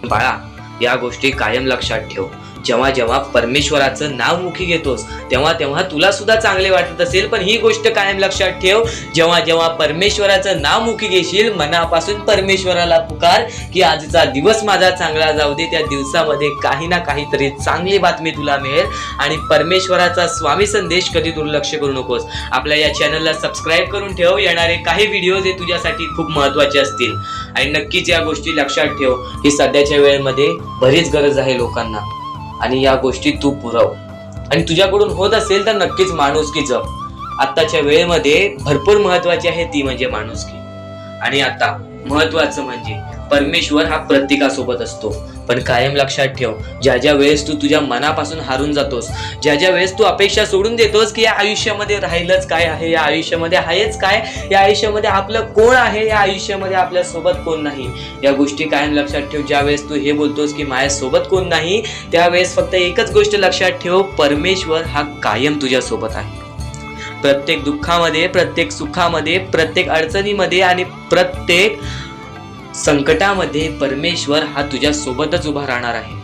बाळा, या गोष्टी कायम लक्षात ठेव. जेव्हा जेव्हा परमेश्वराचं नाव मुखी घेतोस तेव्हा तेव्हा तुला सुद्धा चांगले वाटत असेल, पण ही गोष्ट कायम लक्षात ठेव, जेव्हा जेव्हा परमेश्वराचं नाव मुखी घेशील मनापासून परमेश्वराला पुकार की आजचा दिवस माझा चांगला जाऊ दे, त्या दिवसामध्ये काही ना काहीतरी चांगली बातमी तुला मिळेल. आणि परमेश्वराचा स्वामी संदेश कधी दुर्लक्ष करू नकोस. आपल्या या चॅनलला सबस्क्राईब करून ठेव, येणारे काही व्हिडिओज हे तुझ्यासाठी खूप महत्वाचे असतील. आणि नक्कीच या गोष्टी लक्षात ठेव, ही सध्याच्या वेळेमध्ये बरीच गरज आहे लोकांना आणि या गोष्टी तू पुरव. आणि तुझ्याकडून होत असेल तर नक्कीच माणुसकी जप. आत्ताच्या वेळेमध्ये भरपूर महत्वाची आहे ती म्हणजे माणुसकी. आणि आता महत्वाचं म्हणजे परमेश्वर हा प्रत्येकासोबत असतो, पण कायम लक्षात ठेव, ज्या ज्या वेळेस तू तुझ्या मनापासून हारून जातोस, ज्या ज्या वेळेस तू अपेक्षा सोडून देतोस की या आयुष्यामध्ये राहिलंच काय आहे, या आयुष्यामध्ये आहेच काय, या आयुष्यामध्ये आपलं कोण आहे, या आयुष्यामध्ये आपल्या सोबत कोण नाही, या गोष्टी कायम लक्षात ठेव. ज्या वेळेस तू हे बोलतोस की माझ्या सोबत कोण नाही, त्यावेळेस फक्त एकच गोष्ट लक्षात ठेव, परमेश्वर हा कायम तुझ्या सोबत आहे. प्रत्येक दुःखामध्ये, प्रत्येक सुखामध्ये, प्रत्येक अडचणीमध्ये आणि प्रत्येक संकटामध्ये परमेश्वर हा तुझ्या सोबतच उभा राहणार आहे.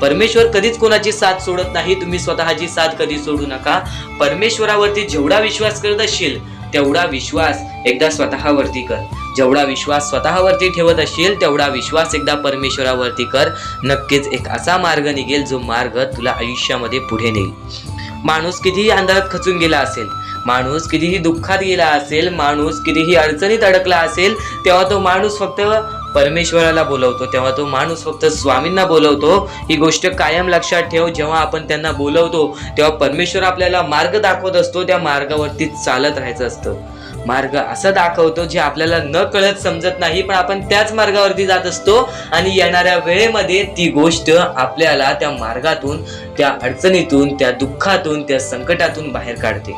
परमेश्वर कधीच कोणाची साथ सोडत नाही, तुम्ही स्वतःची साथ कधी सोडू नका. परमेश्वरावरती जेवढा विश्वास करत असशील तेवढा विश्वास एकदा स्वतःवरती कर. जेवढा विश्वास स्वतःवरती ठेवत असशील तेवढा विश्वास एकदा परमेश्वरावरती कर. नक्कीच एक असा मार्ग निघेल जो मार्ग तुला आयुष्यामध्ये पुढे नेईल. माणूस कितीही अंधारात खचून गेला असेल, माणूस कितीही दुःखात गेला असेल, माणूस कितीही अडचणीत अडकला असेल, तेव्हा तो माणूस फक्त परमेश्वराला बोलवतो, तेव्हा तो माणूस फक्त स्वामींना बोलवतो. ही गोष्ट कायम लक्षात ठेव. जेव्हा आपण त्यांना बोलवतो तेव्हा परमेश्वर आपल्याला मार्ग दाखवत असतो, त्या मार्गावरती चालत राहायचं असतं. मार्ग असं दाखवतो जे आपल्याला न कळत समजत नाही, पण आपण त्याच मार्गावरती जात असतो आणि येणाऱ्या वेळेमध्ये ती गोष्ट आपल्याला त्या मार्गातून, त्या अडचणीतून, त्या दुःखातून, त्या संकटातून बाहेर काढते.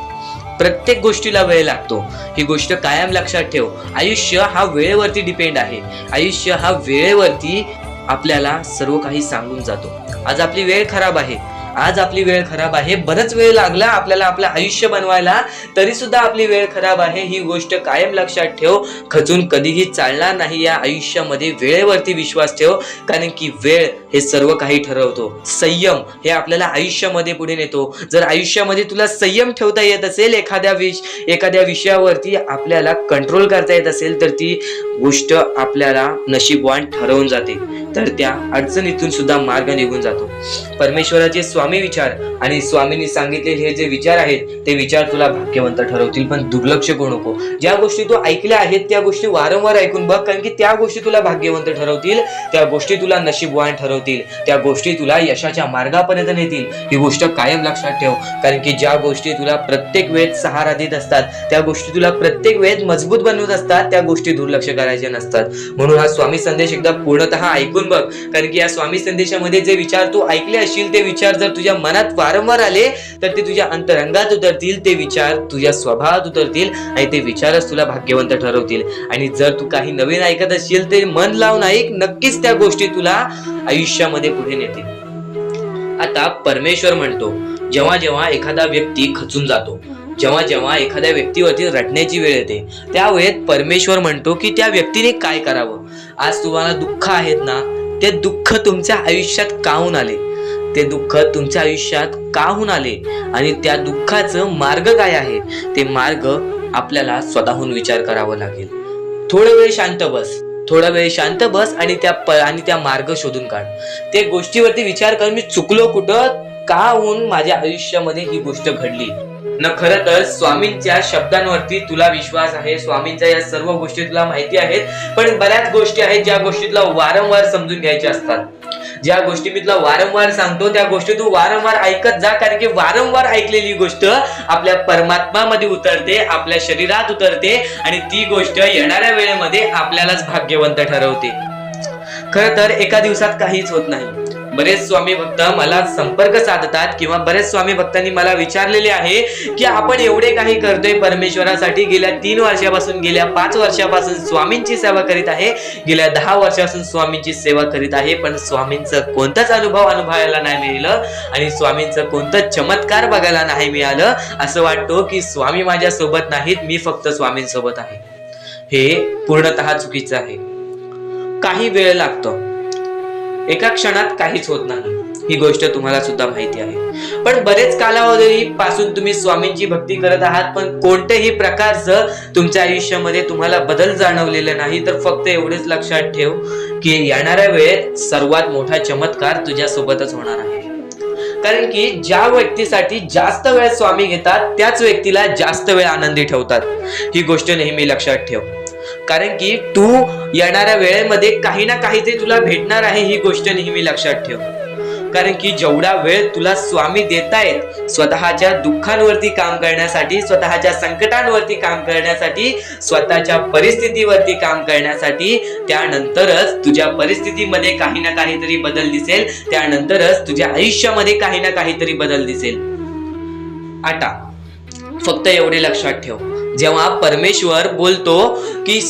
प्रत्येक गोष्टीला वेळ लागतो, ही गोष्ट कायम लक्षात ठेव. आयुष्य हा वेळेवरती डिपेंड आहे. आयुष्य हा वेळेवरती आपल्याला सर्व काही सांगून जातो. आज आपली वेळ खराब आहे, आज आपली वेळ खराब आहे, बरंच वेळ लागला आपल्याला आपलं आयुष्य बनवायला, तरी सुद्धा आपली वेळ खराब आहे. ही गोष्ट कायम लक्षात ठेव. खचून कधीही चालणार नाही या आयुष्यामध्ये. वेळेवरती विश्वास ठेव, कारण की वेळ हे सर्व काही ठरवतो. संयम हे आपल्याला आयुष्यामध्ये पुढे नेतो. जर आयुष्यामध्ये तुला संयम ठेवता येत असेल, एखाद्या विषयावरती आपल्याला कंट्रोल करता येत असेल, तर ती गोष्ट आपल्याला नशीबवान ठरवून जाते, तर त्या अडचणीतून सुद्धा मार्ग निघून जातो. परमेश्वराचे स्वामी विचार आणि स्वामींनी सांगितलेले हे जे विचार आहेत ते विचार तुला भाग्यवंत ठरवतील. पण दुर्लक्ष करू नको. ज्या गोष्टी तू ऐकल्या आहेत त्या गोष्टी वारंवार ऐकून बघ, कारण की त्या गोष्टी तुला भाग्यवंत ठरवतील, त्या गोष्टी तुला नशीबवान ठरवतील, त्या गोष्टी तुला यशाच्या मार्गापर्यंत नेतील. ही गोष्ट कायम लक्षात ठेव, कारण की ज्या गोष्टी तुला प्रत्येक वेळेत सहारा देत असतात, त्या गोष्टी तुला प्रत्येक वेळेत मजबूत बनवत असतात, त्या गोष्टी दुर्लक्ष करायचे नसतात. म्हणून हा स्वामी संदेश एकदा पूर्णतः ऐकून बघ, कारण की या स्वामी संदेशामध्ये जे विचार तू ऐकले असशील ते विचार जर तुझ्या मनात वारंवार आले तर ते तुझ्या अंतरंगात उतरतील, ते विचार तुझ्या स्वभावात उतरतील आणि ते विचारच तुला भाग्यवंत ठरवतील. आणि जर तू काही नवीन ऐकत असशील ते मन लावून ऐक, नक्कीच त्या गोष्टी तुला आयुष्यामध्ये पुढे नेतील. आता परमेश्वर म्हणतो, जेव्हा जेव्हा एखादा व्यक्ती खचून जातो, जेव्हा जेव्हा एखाद्या व्यक्तीवरती रटण्याची वेळ येते, त्या वेळेत परमेश्वर म्हणतो की त्या व्यक्तीने काय करावं. आज तुम्हाला दुःख आहेत ना, ते दुःख तुमच्या आयुष्यात काहून आले, ते दुःख तुमच्या आयुष्यात काहून आले आणि त्या दुःखाचं मार्ग काय आहे, ते मार्ग आपल्याला स्वतःहून विचार करावा लागेल. थोडा वेळ शांत बस, थोडा वेळ शांत बस आणि त्या मार्ग शोधून काढ. त्या गोष्टीवरती विचार कर, मी चुकलो कुठं, का होऊन माझ्या आयुष्यामध्ये ही गोष्ट घडली ना. खरं तर स्वामींच्या शब्दांवरती तुला विश्वास आहे, स्वामींच्या या सर्व गोष्टी तुला माहिती आहेत, पण बऱ्याच गोष्टी आहेत ज्या गोष्टी तुला वारंवार समजून घ्यायच्या असतात. ज्या गोष्टी मी तुला वारंवार सांगतो त्या गोष्टी तू वारंवार ऐकत जा, कारण की वारंवार ऐकलेली गोष्ट आपल्या परमात्मामध्ये उतरते, आपल्या शरीरात उतरते आणि ती गोष्ट येणाऱ्या वेळेमध्ये आपल्यालाच भाग्यवंत ठरवते. खरं तर एका दिवसात काहीच होत नाही. बरेच स्वामी भक्त मला संपर्क साधतात किंवा बरेच स्वामी भक्तांनी मला विचारलेले आहे की आपण एवढे काही करतोय परमेश्वरासाठी, गेल्या 3 वर्षापासून, गेल्या 5 वर्षापासून स्वामींची सेवा करीत आहे, गेल्या 10 वर्षापासून स्वामींची सेवा करीत आहे, पण स्वामींचं कोणताच अनुभवायला नाही मिळालं आणि स्वामींचं कोणतं चमत्कार बघायला नाही मिळालं. असं वाटतं की स्वामी माझ्या सोबत नाहीत, मी फक्त स्वामींसोबत आहे. हे पूर्णतः चुकीचं आहे. काही वेळ लागतो, एका क्षणात काहीच होत नाही, ही गोष्ट तुम्हाला सुद्धा माहिती आहे. पण बरेच कालावधी पासून तुम्ही स्वामींची भक्ती करत आहात, पण कोणत्याही प्रकारचं तुमच्या आयुष्यामध्ये तुम्हाला बदल जाणवलेला नाही. तर फक्त एवढेच लक्षात ठेव की येणाऱ्या वेळेत सर्वात मोठा चमत्कार तुझ्या सोबतच होणार आहे. कारण की ज्या व्यक्तीसाठी जास्त वेळ स्वामी घेतात त्याच व्यक्तीला जास्त वेळ आनंदी ठेवतात. ही गोष्ट नेहमी लक्षात ठेव, कारण की तू येणाऱ्या वेळेमध्ये काही ना काहीतरी तुला भेटणार आहे, ही गोष्ट नेहमी लक्षात ठेव. कारण की जेवढा वेळ तुला स्वामी देतायत स्वतःच्या दुःखांवरती काम करण्यासाठी, स्वतःच्या संकटांवरती काम करण्यासाठी, स्वतःच्या परिस्थितीवरती काम करण्यासाठी, त्यानंतरच तुझ्या परिस्थितीमध्ये काही ना काहीतरी बदल दिसेल, त्यानंतरच तुझ्या आयुष्यामध्ये काही ना काहीतरी बदल दिसेल. आता फक्त एवढे लक्षात ठेव, जेव्हा परमेश्वर बोलतो की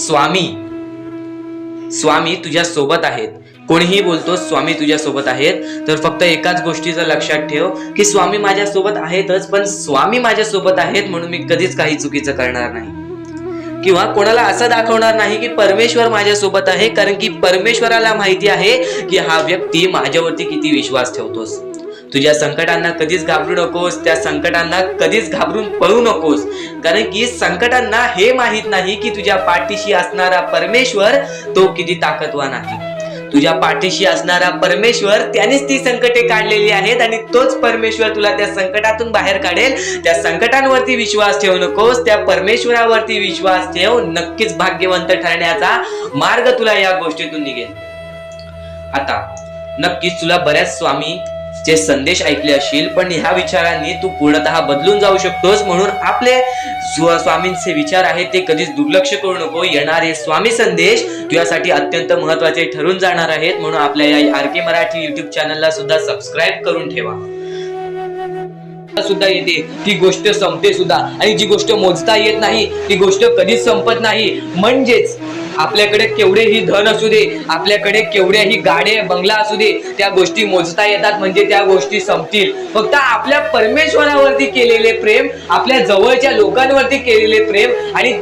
स्वामी तुझ्या सोबत आहेत, कोणीही बोलतो स्वामी तुझ्या सोबत आहेत, तर फक्त एकाच गोष्टीचं लक्षात ठेव की स्वामी माझ्या सोबत आहेतच, पण स्वामी माझ्या सोबत आहेत म्हणून मी कधीच काही चुकीचं करणार नाही किंवा कोणाला असं दाखवणार नाही की परमेश्वर माझ्या सोबत आहे, कारण की परमेश्वराला माहिती आहे की हा व्यक्ती माझ्यावरती किती विश्वास ठेवतोस. तुझ्या संकटांना कधीच घाबरू नकोस, त्या संकटांना कधीच घाबरून पळू नकोस, कारण की संकटांना हे माहित नाही की तुझ्या पाठीशी असणारा परमेश्वर तो किती ताकदवान आहे. तुझ्या पाठीशी असणारा परमेश्वर त्यानेच ती संकटे काढलेली आहेत आणि तोच परमेश्वर तुला त्या संकटातून बाहेर काढेल. त्या संकटांवरती विश्वास ठेवू नकोस, त्या परमेश्वरावरती विश्वास ठेव. नक्कीच भाग्यवंत ठरण्याचा मार्ग तुला या गोष्टीतून निघेल. आता नक्कीच तुला बऱ्याच स्वामी चे संदेश ऐकले असतील, पण ह्या विचारांनी तू पूर्णतः बदलून जाऊ शकतोस. म्हणून आपले स्वामींचे विचार आहेत ते कधीच दुर्लक्ष करू नको. येणारे स्वामी संदेश तुझ्यासाठी अत्यंत महत्त्वाचे ठरून जाणार आहेत. म्हणून आपल्या या RK मराठी YouTube चॅनलला सुद्धा सबस्क्राईब करून ठेवा. सुद्धा येते ती गोष्ट संपते सुद्धा, आणि जी गोष्ट मोजता येत नाही ती गोष्ट कधीच संपत नाही. म्हणजेच आपल्याकडे केवढेही धन असू दे, आपल्याकडे केवढ्याही गाड्या बंगला असू दे, त्या गोष्टी मोजता येतात म्हणजे त्या गोष्टी संपतील. फक्त आपल्या परमेश्वरावरती केलेले प्रेम, आपल्या जवळच्या लोकांवरती केलेले प्रेम आणि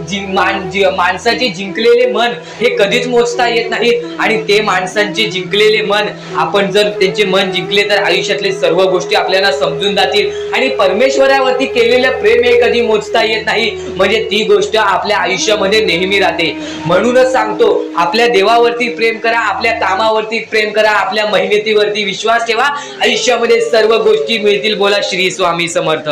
माणसाचे जिंकलेले मन हे कधीच मोजता येत नाहीत. आणि ते माणसांचे जिंकलेले मन, आपण जर त्यांचे मन जिंकले तर आयुष्यातले सर्व गोष्टी आपल्याला समजून जातील. आणि परमेश्वरावरती केलेलं प्रेम हे कधी मोजता येत नाही, म्हणजे ती गोष्ट आपल्या आयुष्यामध्ये नेहमी राहते. म्हणूनच सांगतो, आपल्या देवावरती प्रेम करा, आपल्या कामावरती प्रेम करा, आपल्या मेहनतीवरती विश्वास ठेवा, आयुष्यामध्ये सर्व गोष्टी मिळतील. बोला श्री स्वामी समर्थ.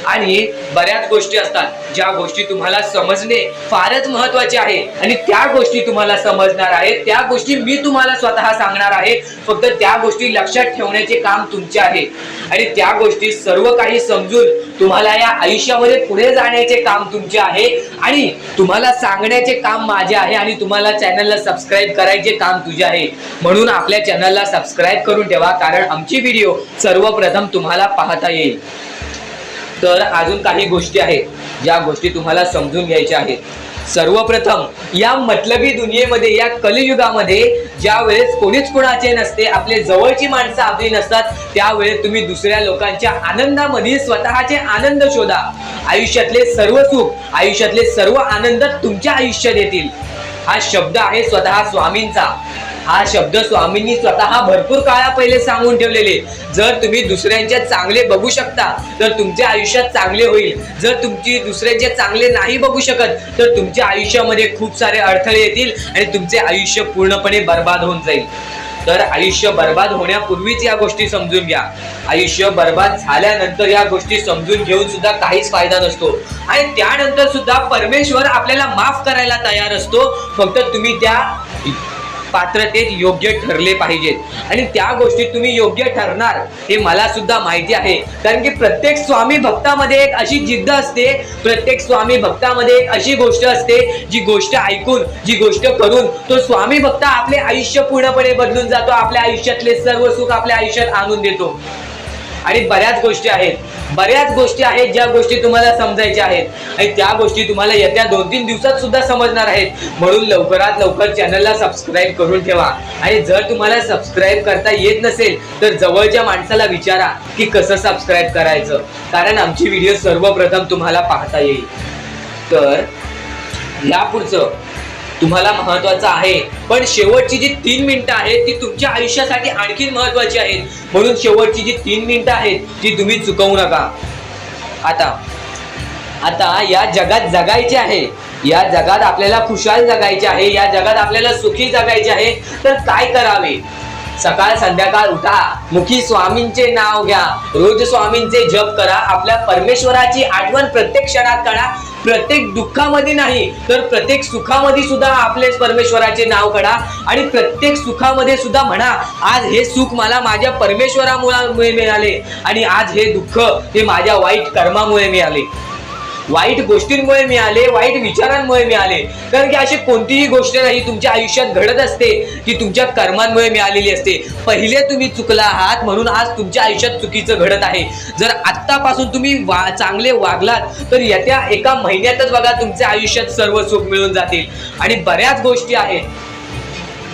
आणि बऱ्याच गोष्टी असतात ज्या गोष्टी तुम्हाला समजणे फारच महत्त्वाचे आहे, आणि त्या गोष्टी तुम्हाला समजणार आहेत, त्या गोष्टी मी तुम्हाला स्वतः सांगणार आहे. फक्त त्या गोष्टी लक्षात ठेवण्याचे काम तुमचे आहे, आणि त्या गोष्टी सर्व काही समजून तुम्हाला या आयुष्यामध्ये पुढे जाण्याचे काम तुमचे आहे, आणि तुम्हाला सांगण्याचे काम माझे आहे, आणि तुम्हाला चॅनलला सबस्क्राईब करायचे काम तुझे आहे. म्हणून आपल्या चॅनलला सबस्क्राईब करून ठेवा, कारण आमची व्हिडिओ सर्वप्रथम तुम्हाला पाहता येईल. तर अजून काही गोष्टी आहेत ज्या गोष्टी तुम्हाला समजून घ्यायच्या आहेत. सर्वप्रथम, या मतलबी दुनियेमध्ये, या कलियुगामध्ये ज्या वेळेस कोणीच कोणाचे नसते, आपले जवळची माणसं आपली नसतात, त्यावेळेस तुम्ही दुसऱ्या लोकांच्या आनंदामध्ये स्वतःचे आनंद शोधा. आयुष्यातले सर्व सुख, आयुष्यातले सर्व आनंद तुमच्या आयुष्यात येतील. हा शब्द आहे स्वतः स्वामींचा. हा शब्द स्वामींनी स्वतः भरपूर काळा पहिले सांगून ठेवलेले. जर तुम्ही दुसऱ्यांचे चांगले बघू शकता तर तुमच्या आयुष्यात चांगले होईल. जर तुमची दुसऱ्यांचे चांगले नाही बघू शकत तर तुमच्या आयुष्यामध्ये खूप सारे अडथळे येतील आणि तुमचे आयुष्य पूर्णपणे बर्बाद होऊन जाईल. तर आयुष्य बर्बाद होण्यापूर्वीच या गोष्टी समजून घ्या. आयुष्य बर्बाद झाल्यानंतर या गोष्टी समजून घेऊन सुद्धा काहीच फायदा नसतो आणि त्यानंतर सुद्धा परमेश्वर आपल्याला माफ करायला तयार असतो. फक्त तुम्ही त्या पात्रतेत योग्य ठरले पाहिजेत आणि त्या गोष्टीत तुम्ही योग्य ठरणार हे मला सुद्धा माहिती आहे. कारण की प्रत्येक स्वामी भक्तामध्ये एक अशी जिद्द असते, प्रत्येक स्वामी भक्तामध्ये एक अशी गोष्ट असते, जी गोष्ट ऐकून, जी गोष्ट करून तो स्वामी भक्त आपले आयुष्य पूर्णपणे बदलून जातो. आपल्या आयुष्यातले सर्व सुख आपल्या आयुष्यात आणून देतो. आणि बऱ्याच गोष्टी आहेत ज्या गोष्टी तुम्हाला समजायच्या आहेत आणि त्या गोष्टी तुम्हाला येत्या 2-3 दिवसात सुद्धा समजणार आहेत. म्हणून लवकरात लवकर चॅनलला सबस्क्राईब करून ठेवा. आणि जर तुम्हाला सबस्क्राईब करता येत नसेल तर जवळच्या माणसाला विचारा की कसं सबस्क्राईब करायचं, कारण आमची व्हिडिओ सर्वप्रथम तुम्हाला पाहता येईल. तर यापुढचं तुम्हाला महत्वाचं आहे, पण शेवटची जी 3 मिनिटं आहेत ती तुमच्या आयुष्यासाठी आणखी महत्वाची आहेत. म्हणून शेवटची जी 3 मिनिटं आहेत ती तुम्ही चुकवू नका. आता या जगात जगायचे आहे, या जगात आपल्याला खुशाल जगायचे आहे, या जगात आपल्याला सुखी जगायचे आहे. तर काय करावे? सकाळ संध्याकाळ उठा, मुखी स्वामींचे नाव घ्या, रोज स्वामींचे जप करा. आपल्या परमेश्वराची आठवण प्रत्येक क्षणात करा. प्रत्येक दुःखामध्ये नाही तर प्रत्येक सुखामध्ये सुद्धा आपले परमेश्वराचे नाव काढा आणि प्रत्येक सुखामध्ये सुद्धा म्हणा, आज हे सुख मला माझ्या परमेश्वरामुळे मिळाले आणि आज हे दुःख हे माझ्या वाईट कर्मामुळे मिळाले, वाईट गोष्टींमुळे मिळाले, वाईट विचारांमुळे मिळाले. कारण की अशी कोणतीही गोष्ट नाही तुमच्या आयुष्यात घडत असते की तुमच्या कर्मांमुळे मिळालेली असते. पहिले तुम्ही चुकला आहात म्हणून आज तुमच्या आयुष्यात चुकीचं घडत आहे. जर आत्तापासून तुम्ही चांगले वागलात तर येत्या 1 महिन्यातच बघा तुमच्या आयुष्यात सर्व सुख मिळून जातील. आणि बऱ्याच गोष्टी आहेत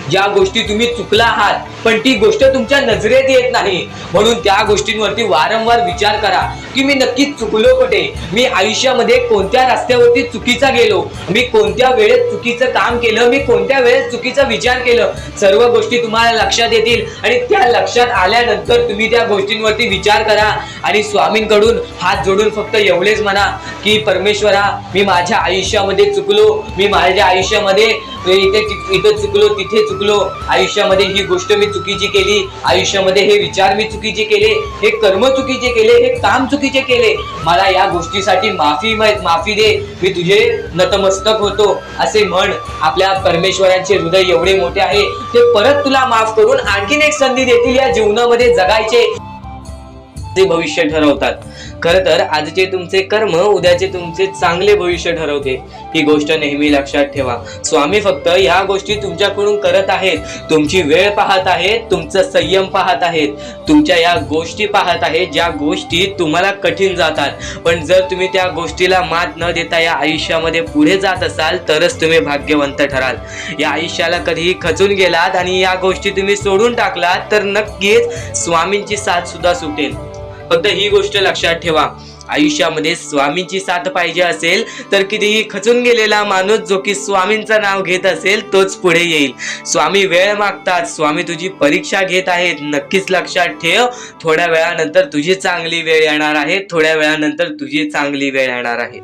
ज्या गोष्टी तुम्ही चुकला आहात पण ती गोष्ट तुमच्या नजरेत येत नाही. म्हणून त्या गोष्टींवरती वारंवार विचार करा की मी नक्की चुकलो कुठे, मी आयुष्यामध्ये कोणत्या रस्त्यावरती चुकीचा गेलो, मी कोणत्या वेळेत चुकीचं काम केलं, मी कोणत्या वेळेत चुकीचा विचार केलं. सर्व गोष्टी तुम्हाला लक्षात येतील आणि त्या लक्षात आल्यानंतर तुम्ही त्या गोष्टींवरती विचार करा आणि स्वामींकडून हात जोडून फक्त एवढेच म्हणा की परमेश्वरा, मी माझ्या आयुष्यामध्ये चुकलो, मी माझ्या आयुष्यामध्ये इथे चुकलो, तिथे चुकलो, आयुष्यामध्ये ही गोष्ट मी चुकीची केली, आयुष्यामध्ये हे विचार मी चुकीचे केले, हे कर्म चुकीचे केले, हे काम चुकीचे केले, मला या गोष्टीसाठी माफी दे, मी तुझे नतमस्तक होतो असे म्हण. आपल्या परमेश्वरांचे हृदय एवढे मोठे आहे, ते परत तुला माफ करून आणखीन एक संधी देतील या जीवनामध्ये जगायचे. ते भविष्य ठरवतात. खरं तर आजचे तुमचे कर्म उद्याचे तुमचे चांगले भविष्य ठरवते. ही गोष्ट नेहमी लक्षात ठेवा. स्वामी फक्त ह्या गोष्टी तुमच्याकडून करत आहेत, तुमची वेळ पाहत आहेत, तुमचा संयम पाहत आहेत, तुमच्या या गोष्टी पाहत आहेत ज्या गोष्टी तुम्हाला कठीण जातात. पण जर तुम्ही त्या गोष्टीला मात न देता या आयुष्यामध्ये पुढे जात असाल तरच तुम्ही भाग्यवंत ठराल. या आयुष्याला कधीही खचून गेलात आणि या गोष्टी तुम्ही सोडून टाकलात तर नक्कीच स्वामींची साथ सुद्धा सुटेल. फक्त ही गोष्ट लक्षात ठेवा, आयुष्यामध्ये स्वामींची साथ पाहिजे असेल तर कितीही खचून गेलेला माणूस जो की स्वामींचं नाव घेत असेल तोच पुढे येईल. स्वामी वेळ मागतात, स्वामी तुझी परीक्षा घेत आहेत. नक्कीच लक्षात ठेव, थोड्या वेळानंतर तुझी चांगली वेळ येणार आहे, थोड्या वेळानंतर तुझी चांगली वेळ येणार आहे.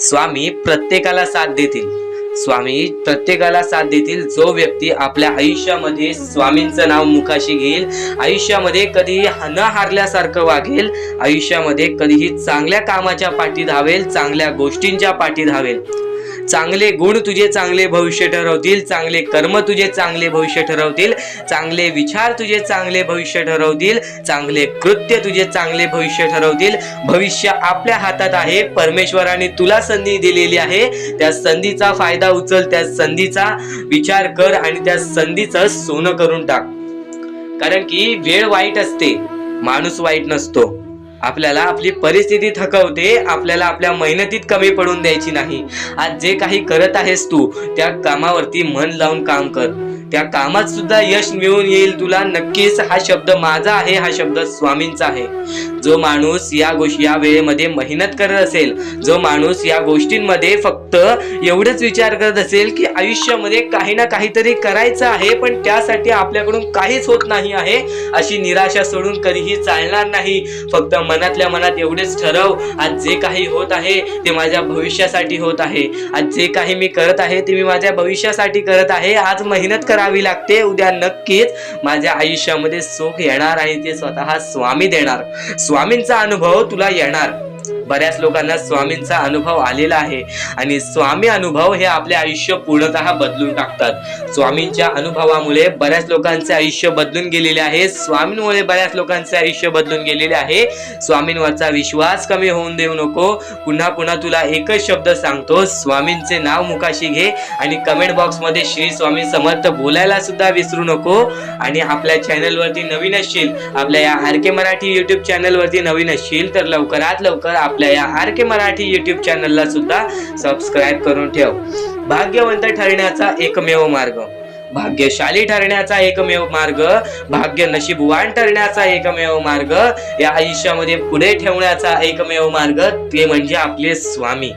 स्वामी प्रत्येकाला साथ देतील, स्वामी प्रत्येकाला साथ देतील. जो व्यक्ती आपल्या आयुष्यामध्ये स्वामींचं नाव मुखाशी घेईल, आयुष्यामध्ये कधीही न हारल्यासारखं वागेल, आयुष्यामध्ये कधीही चांगल्या कामाच्या पाठी धावेल, चांगल्या गोष्टींच्या पाठी धावेल. चांगले गुण तुझे चांगले भविष्य ठरवतील, चांगले कर्म तुझे चांगले भविष्य ठरवतील, चांगले विचार तुझे चांगले भविष्य ठरवतील, चांगले कृत्य तुझे चांगले भविष्य ठरवतील. भविष्य आपल्या हातात आहे. परमेश्वराने तुला संधी दिलेली आहे, त्या संधीचा फायदा उचल, त्या संधीचा विचार कर आणि त्या संधीचं सोनं करून टाक. कारण की वेळ वाईट असते, माणूस वाईट नसतो. आपल्याला आपली परिस्थिती थकवते, आपल्याला आपल्या मेहनतीत कमी पडून द्यायची नाही. आज जे काही करत आहेस तू त्या कामावरती मन लावून काम कर. त्या कामात सुद्धा यश मिळून येईल तुला नक्कीच। हा शब्द माझा आहे, हा शब्द स्वामींचा आहे। जो माणूस या वेळेमध्ये मेहनत करत असेल, जो माणूस या गोष्टींमध्ये फक्त एवढंच विचार करत असेल की आयुष्यामध्ये काही ना काहीतरी करायचं आहे पण त्यासाठी आपल्याकडून काहीच होत नाही आहे, अशी निराशा सोडून कधीही चालणार नाही। फक्त मनातल्या मनात एवढेच ठरव, आज जे काही होत आहे ते माझ्या भविष्यासाठी होत आहे, आज जे काही मी करत आहे ते मी माझ्या भविष्यासाठी करत आहे। आज मेहनत करावी लागते, उद्या नक्कीच माझ्या आयुष्यामध्ये सुख येणार आणि ते स्वतः स्वामी देणार। स्वामींचा अनुभव तुला येणार। बऱ्याच लोकांना स्वामींचा अनुभव आलेला आहे आणि स्वामी अनुभव हे आपले आयुष्य पूर्णतः बदलून टाकतात। स्वामींच्या अनुभवामुळे बऱ्याच लोकांचे आयुष्य बदलून गेलेले आहे, स्वामींमुळे बऱ्याच लोकांचे आयुष्य बदलून गेलेले आहे। स्वामींवरचा विश्वास कमी होऊन देऊ नको। पुन्हा पुन्हा तुला एकच शब्द सांगतो, स्वामींचे नाव मुखाशी घे आणि कमेंट बॉक्स मध्ये श्री स्वामी समर्थ बोलायला सुद्धा विसरू नको। आणि आपल्या चॅनल वरती नवीन असशील, आपल्या या आर.के. मराठी युट्यूब चॅनल वरती नवीन असशील तर लवकरात लवकर आपल्या या आर.के. मराठी युट्यूब चॅनलला सुद्धा सबस्क्राईब करून ठेव। भाग्यवंत ठरण्याचा एकमेव मार्ग, भाग्यशाली ठरण्याचा एकमेव मार्ग, भाग्य नशीबवान ठरण्याचा एकमेव मार्ग, या आयुष्यामध्ये पुढे ठेवण्याचा एकमेव मार्ग ते म्हणजे आपले स्वामी।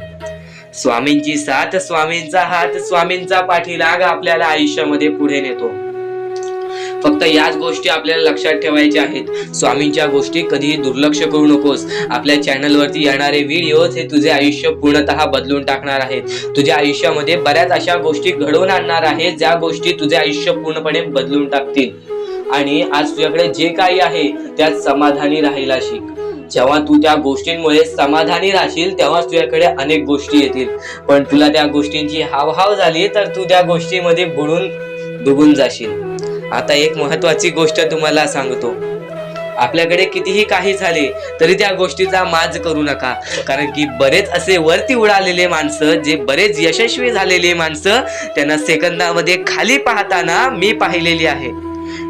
स्वामींची साथ, स्वामींचा हात, स्वामींचा पाठीलाग आपल्याला आयुष्यामध्ये पुढे नेतो। फक्त याच गोष्टी आपल्याला लक्षात ठेवायच्या आहेत। स्वामींच्या गोष्टी कधीही दुर्लक्ष करू नकोस। आपल्या चॅनल वरती येणारे व्हिडिओज हे तुझे आयुष्य पूर्णतः बदलून टाकणार आहेत। तुझ्या आयुष्यामध्ये बऱ्याच अशा गोष्टी घडवून आणणार आहेत ज्या गोष्टी तुझे आयुष्य पूर्णपणे बदलून टाकतील। आणि आज तुझ्याकडे जे काही आहे त्यात समाधानी राहायला शिक। जेव्हा तू त्या गोष्टींमुळे समाधानी राहशील तेव्हाच तुझ्याकडे अनेक गोष्टी येतील, पण तुला त्या गोष्टींची हावभाव झाली तर तू त्या गोष्टीमध्ये बुडून डुबून जाशील। आता एक महत्वाची गोष्ट तुम्हाला सांगतो, आपल्याकडे कितीही काही झाले तरी त्या गोष्टीचा माज करू नका। कारण की बरेच असे वरती उडालेले माणसं, जे बरेच यशस्वी झालेले माणसं, त्यांना सेकंदामध्ये खाली पाहताना मी पाहिलेली आहे।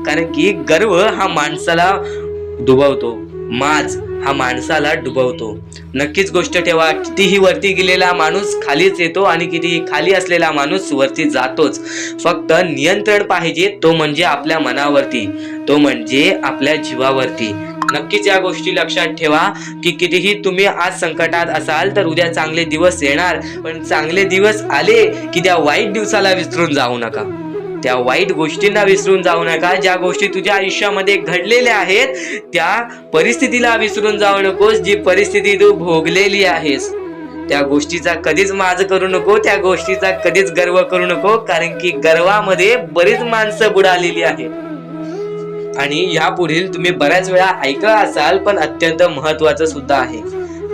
कारण की गर्व हा माणसाला डुबवतो, माज हा माणसाला डुबवतो। नक्कीच गोष्ट ठेवा, कितीही वरती गेलेला माणूस खालीच येतो आणि कितीही खाली असलेला माणूस वरती जातोच। फक्त नियंत्रण पाहिजे, तो म्हणजे आपल्या मनावरती, तो म्हणजे आपल्या जीवावरती। नक्कीच या गोष्टी लक्षात ठेवा की कितीही तुम्ही आज संकटात असाल तर उद्या चांगले दिवस येणार, पण चांगले दिवस आले की त्या वाईट दिवसाला विसरून जाऊ नका, त्या वाईट गोष्टींना विसरून जाऊ नका। ज्या गोष्टी तुझ्या आयुष्यामध्ये घडलेल्या आहेत त्या परिस्थितीला विसरून जाऊ नकोस। जी परिस्थिती तू भोगलेली आहेस त्या गोष्टीचा कधीच माज करू नको, त्या गोष्टीचा कधीच गर्व करू नको, कारण की गर्वामध्ये बरीच माणसं बुडालेली आहेत। आणि यापुढील तुम्ही बऱ्याच वेळा ऐकला असाल पण अत्यंत महत्वाचं सुद्धा आहे,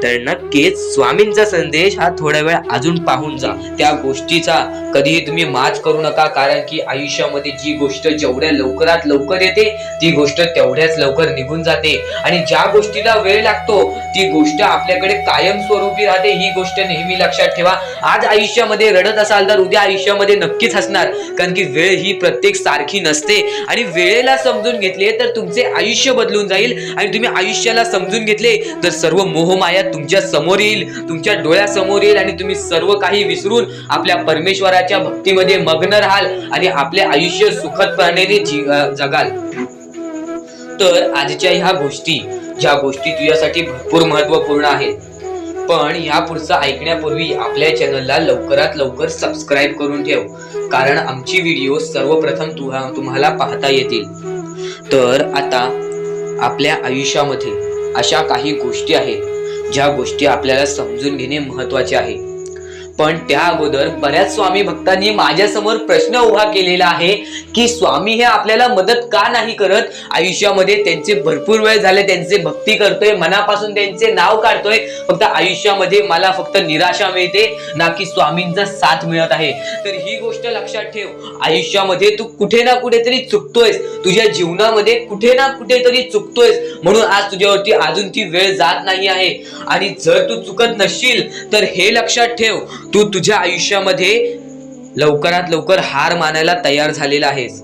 तर नक्कीच स्वामींचा संदेश हा थोडा वेळ अजून पाहून जा। त्या गोष्टीचा कधीही तुम्ही माज करू नका, कारण की आयुष्यामध्ये जी गोष्ट जेवढ्या लवकरात लवकर येते ती गोष्ट तेवढ्याच लवकर निघून जाते, आणि ज्या गोष्टीला वेळ लागतो ती गोष्ट आपल्याकडे कायम स्वरूपी राहते। ही गोष्ट नेहमी लक्षात ठेवा। आज आयुष्यामध्ये रडत असाल तर उद्या आयुष्यामध्ये नक्कीच हसणार, कारण की वेळ ही प्रत्येक सारखी नसते आणि वेळेला समजून घेतले तर तुमचे आयुष्य बदलून जाईल, आणि तुम्ही आयुष्याला समजून घेतले तर सर्व मोहमाया तुमच्या समोर येईल, तुमच्या डोळ्यासमोर येईल, आणि तुम्ही सर्व काही विसरून आपल्या परमेश्वराच्या भक्तीमध्ये मग्न राहाल आणि आपले आयुष्य सुखदपणे जगाल। तर आजच्या ह्या गोष्टी, ज्या गोष्टी तुझ्यासाठी भरपूर महत्वपूर्ण आहेत, पण ह्या पुढचं ऐकण्यापूर्वी आपल्या चॅनलला लवकरात लवकर सबस्क्राईब करून ठेव, कारण आमची व्हिडिओ सर्वप्रथम तुम्हाला पाहता येतील। तर आता आपल्या आयुष्यामध्ये अशा काही गोष्टी आहेत ज्या गोष्टी आपल्याला समजून घेणे महत्वाचे आहे, पण त्या अगोदर बऱ्याच स्वामी भक्तांनी माझ्या समोर प्रश्न उभा केलेला आहे की स्वामी हे आपल्याला मदत का नाही करत? आयुष्यामध्ये त्यांचे भरपूर वेळ झाले त्यांचे भक्ती करतोय, मनापासून त्यांचे नाव काढतोय, फक्त आयुष्यामध्ये मला फक्त निराशा मिळते, ना की स्वामींचा साथ मिळत आहे। तर ही गोष्ट लक्षात ठेव, आयुष्यामध्ये तू कुठे ना कुठेतरी चुकतोयस, तुझ्या जीवनामध्ये कुठे ना कुठेतरी चुकतोयस, म्हणून आज तुझ्यावरती अजून ती वेळ जात नाही आहे। आणि जर तू चुकत नसशील तर हे लक्षात ठेव, तू तुझ्या आयुष्यामध्ये लवकरात लवकर हार मानायला तयार झालेला आहेस।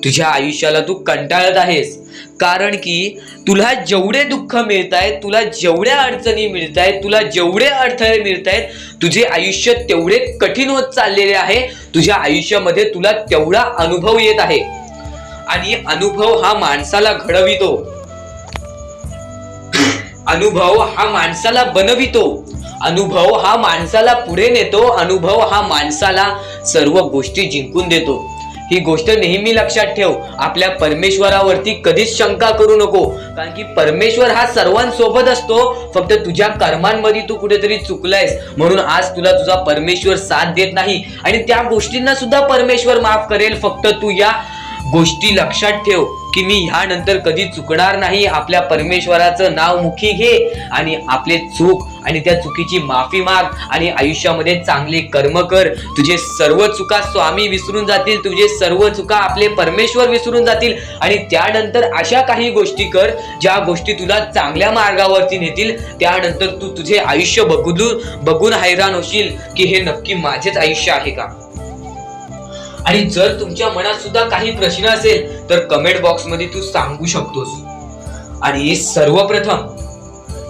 तुझ्या आयुष्याला तू कंटाळत आहेस, कारण की तुला जेवढे दुःख मिळत आहेत, तुला जेवढ्या अडचणी मिळत आहेत, तुला जेवढे अडथळे मिळत आहेत, तुझे आयुष्य तेवढे कठीण होत चाललेले आहे. तुझ्या आयुष्यामध्ये तुला तेवढा अनुभव येत आहे. आणि अनुभव हा माणसाला घडवितो, अनुभव हा माणसाला बनवितो, अनुभव हा माणसाला पुढे नेतो, अनुभव हा माणसाला सर्व गोष्टी जिंकून देतो. ही गोष्ट नेहमी लक्षात ठेव. आपल्या परमेश्वरावरती कधीच शंका करू नको, कारण की परमेश्वर हा सर्वांसोबत असतो. फक्त तुझ्या कर्मांमध्ये तू कुठेतरी चुकलायस म्हणून आज तुला तुझा परमेश्वर साथ देत नाही, आणि त्या गोष्टींना सुद्धा परमेश्वर माफ करेल. फक्त तू या गोष्टी लक्षात ठेव की मी ह्यानंतर कधी चुकणार नाही. आपल्या परमेश्वराचं नाव मुखी घे आणि आपले चूक आणि त्या चुकीची माफी माग आणि आयुष्यामध्ये चांगले कर्म कर. तुझे सर्व चुका स्वामी विसरून जातील, तुझे सर्व चुका आपले परमेश्वर विसरून जातील. आणि त्यानंतर अशा काही गोष्टी कर ज्या गोष्टी तुला चांगल्या मार्गावरती नेतील. त्यानंतर तू तुझे आयुष्य बघून हैराण होशील की हे नक्की माझेच आयुष्य आहे का. आणि जर तुमच्या मनात सुद्धा काही प्रश्न असेल तर कमेंट बॉक्स मध्ये तू सांगू शकतोस. आणि सर्वप्रथम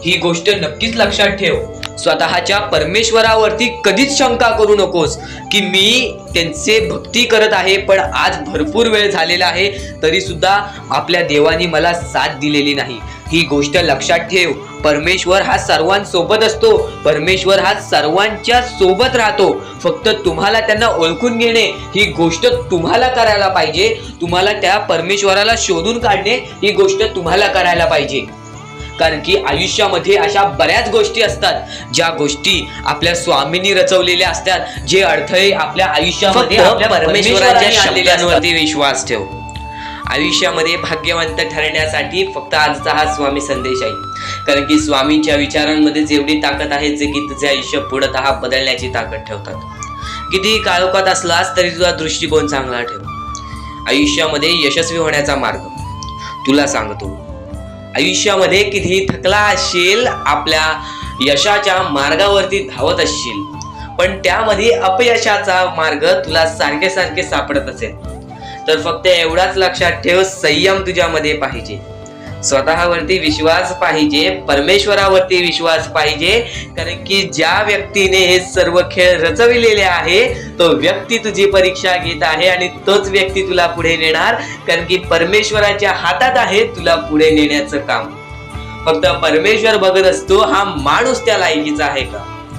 ही गोष्ट नक्कीच लक्षात ठेव, स्वतःच्या परमेश्वरावरती कधीच शंका करू नकोस की मी त्यांचे भक्ती करत आहे पण आज भरपूर वेळ झालेला आहे तरी सुद्धा आपल्या देवानी मला साथ दिलेली नाही. ही गोष्ट लक्षात ठेव. परमेश्वर हा सर्वांसोबत असतो, परमेश्वर हा सर्वांच्या सोबत राहतो. फक्त तुम्हाला त्यांना ओळखून घेणे ही गोष्ट तुम्हाला करायला पाहिजे. तुम्हाला त्या परमेश्वराला शोधून काढणे ही गोष्ट तुम्हाला करायला पाहिजे. कारण की आयुष्यामध्ये अशा बऱ्याच गोष्टी असतात ज्या गोष्टी आपल्या स्वामींनी रचवलेल्या असतात. जे अडथळे आपल्या आयुष्यामध्ये आपल्या परमेश्वराच्या शब्दांवरती विश्वास ठेव. आयुष्यामध्ये भाग्यवंत ठरण्यासाठी फक्त आजचा हा स्वामी संदेश आहे. कारण की स्वामींच्या विचारांमध्ये जेवढी ताकद आहे जे की तुझे आयुष्य पूर्णतः बदलण्याची ताकद ठेवतात. किती काळोखात असलास तरी तुझा दृष्टिकोन चांगला ठेव. आयुष्यामध्ये यशस्वी होण्याचा मार्ग तुला सांगतो. आयुष्यामध्ये किती थकला असशील, आपल्या यशाच्या मार्गावरती धावत असशील पण त्यामध्ये अपयशाचा मार्ग तुला सारखे सारखे सापडत असेल तर फक्त एवढाच लक्षात ठेव, संयम तुझ्यामध्ये पाहिजे, स्वतःवरती विश्वास पाहिजे, परमेश्वरावरती विश्वास पाहिजे. कारण की ज्या व्यक्तीने हे सर्व खेळ रचविलेले आहे तो व्यक्ती तुझी परीक्षा घेत आहे आणि तोच व्यक्ती तुला पुढे नेणार. कारण की परमेश्वराच्या हातात आहे तुला पुढे नेण्याचं काम. फक्त परमेश्वर बघत असतो हा माणूस त्या लायकीचा आहे का.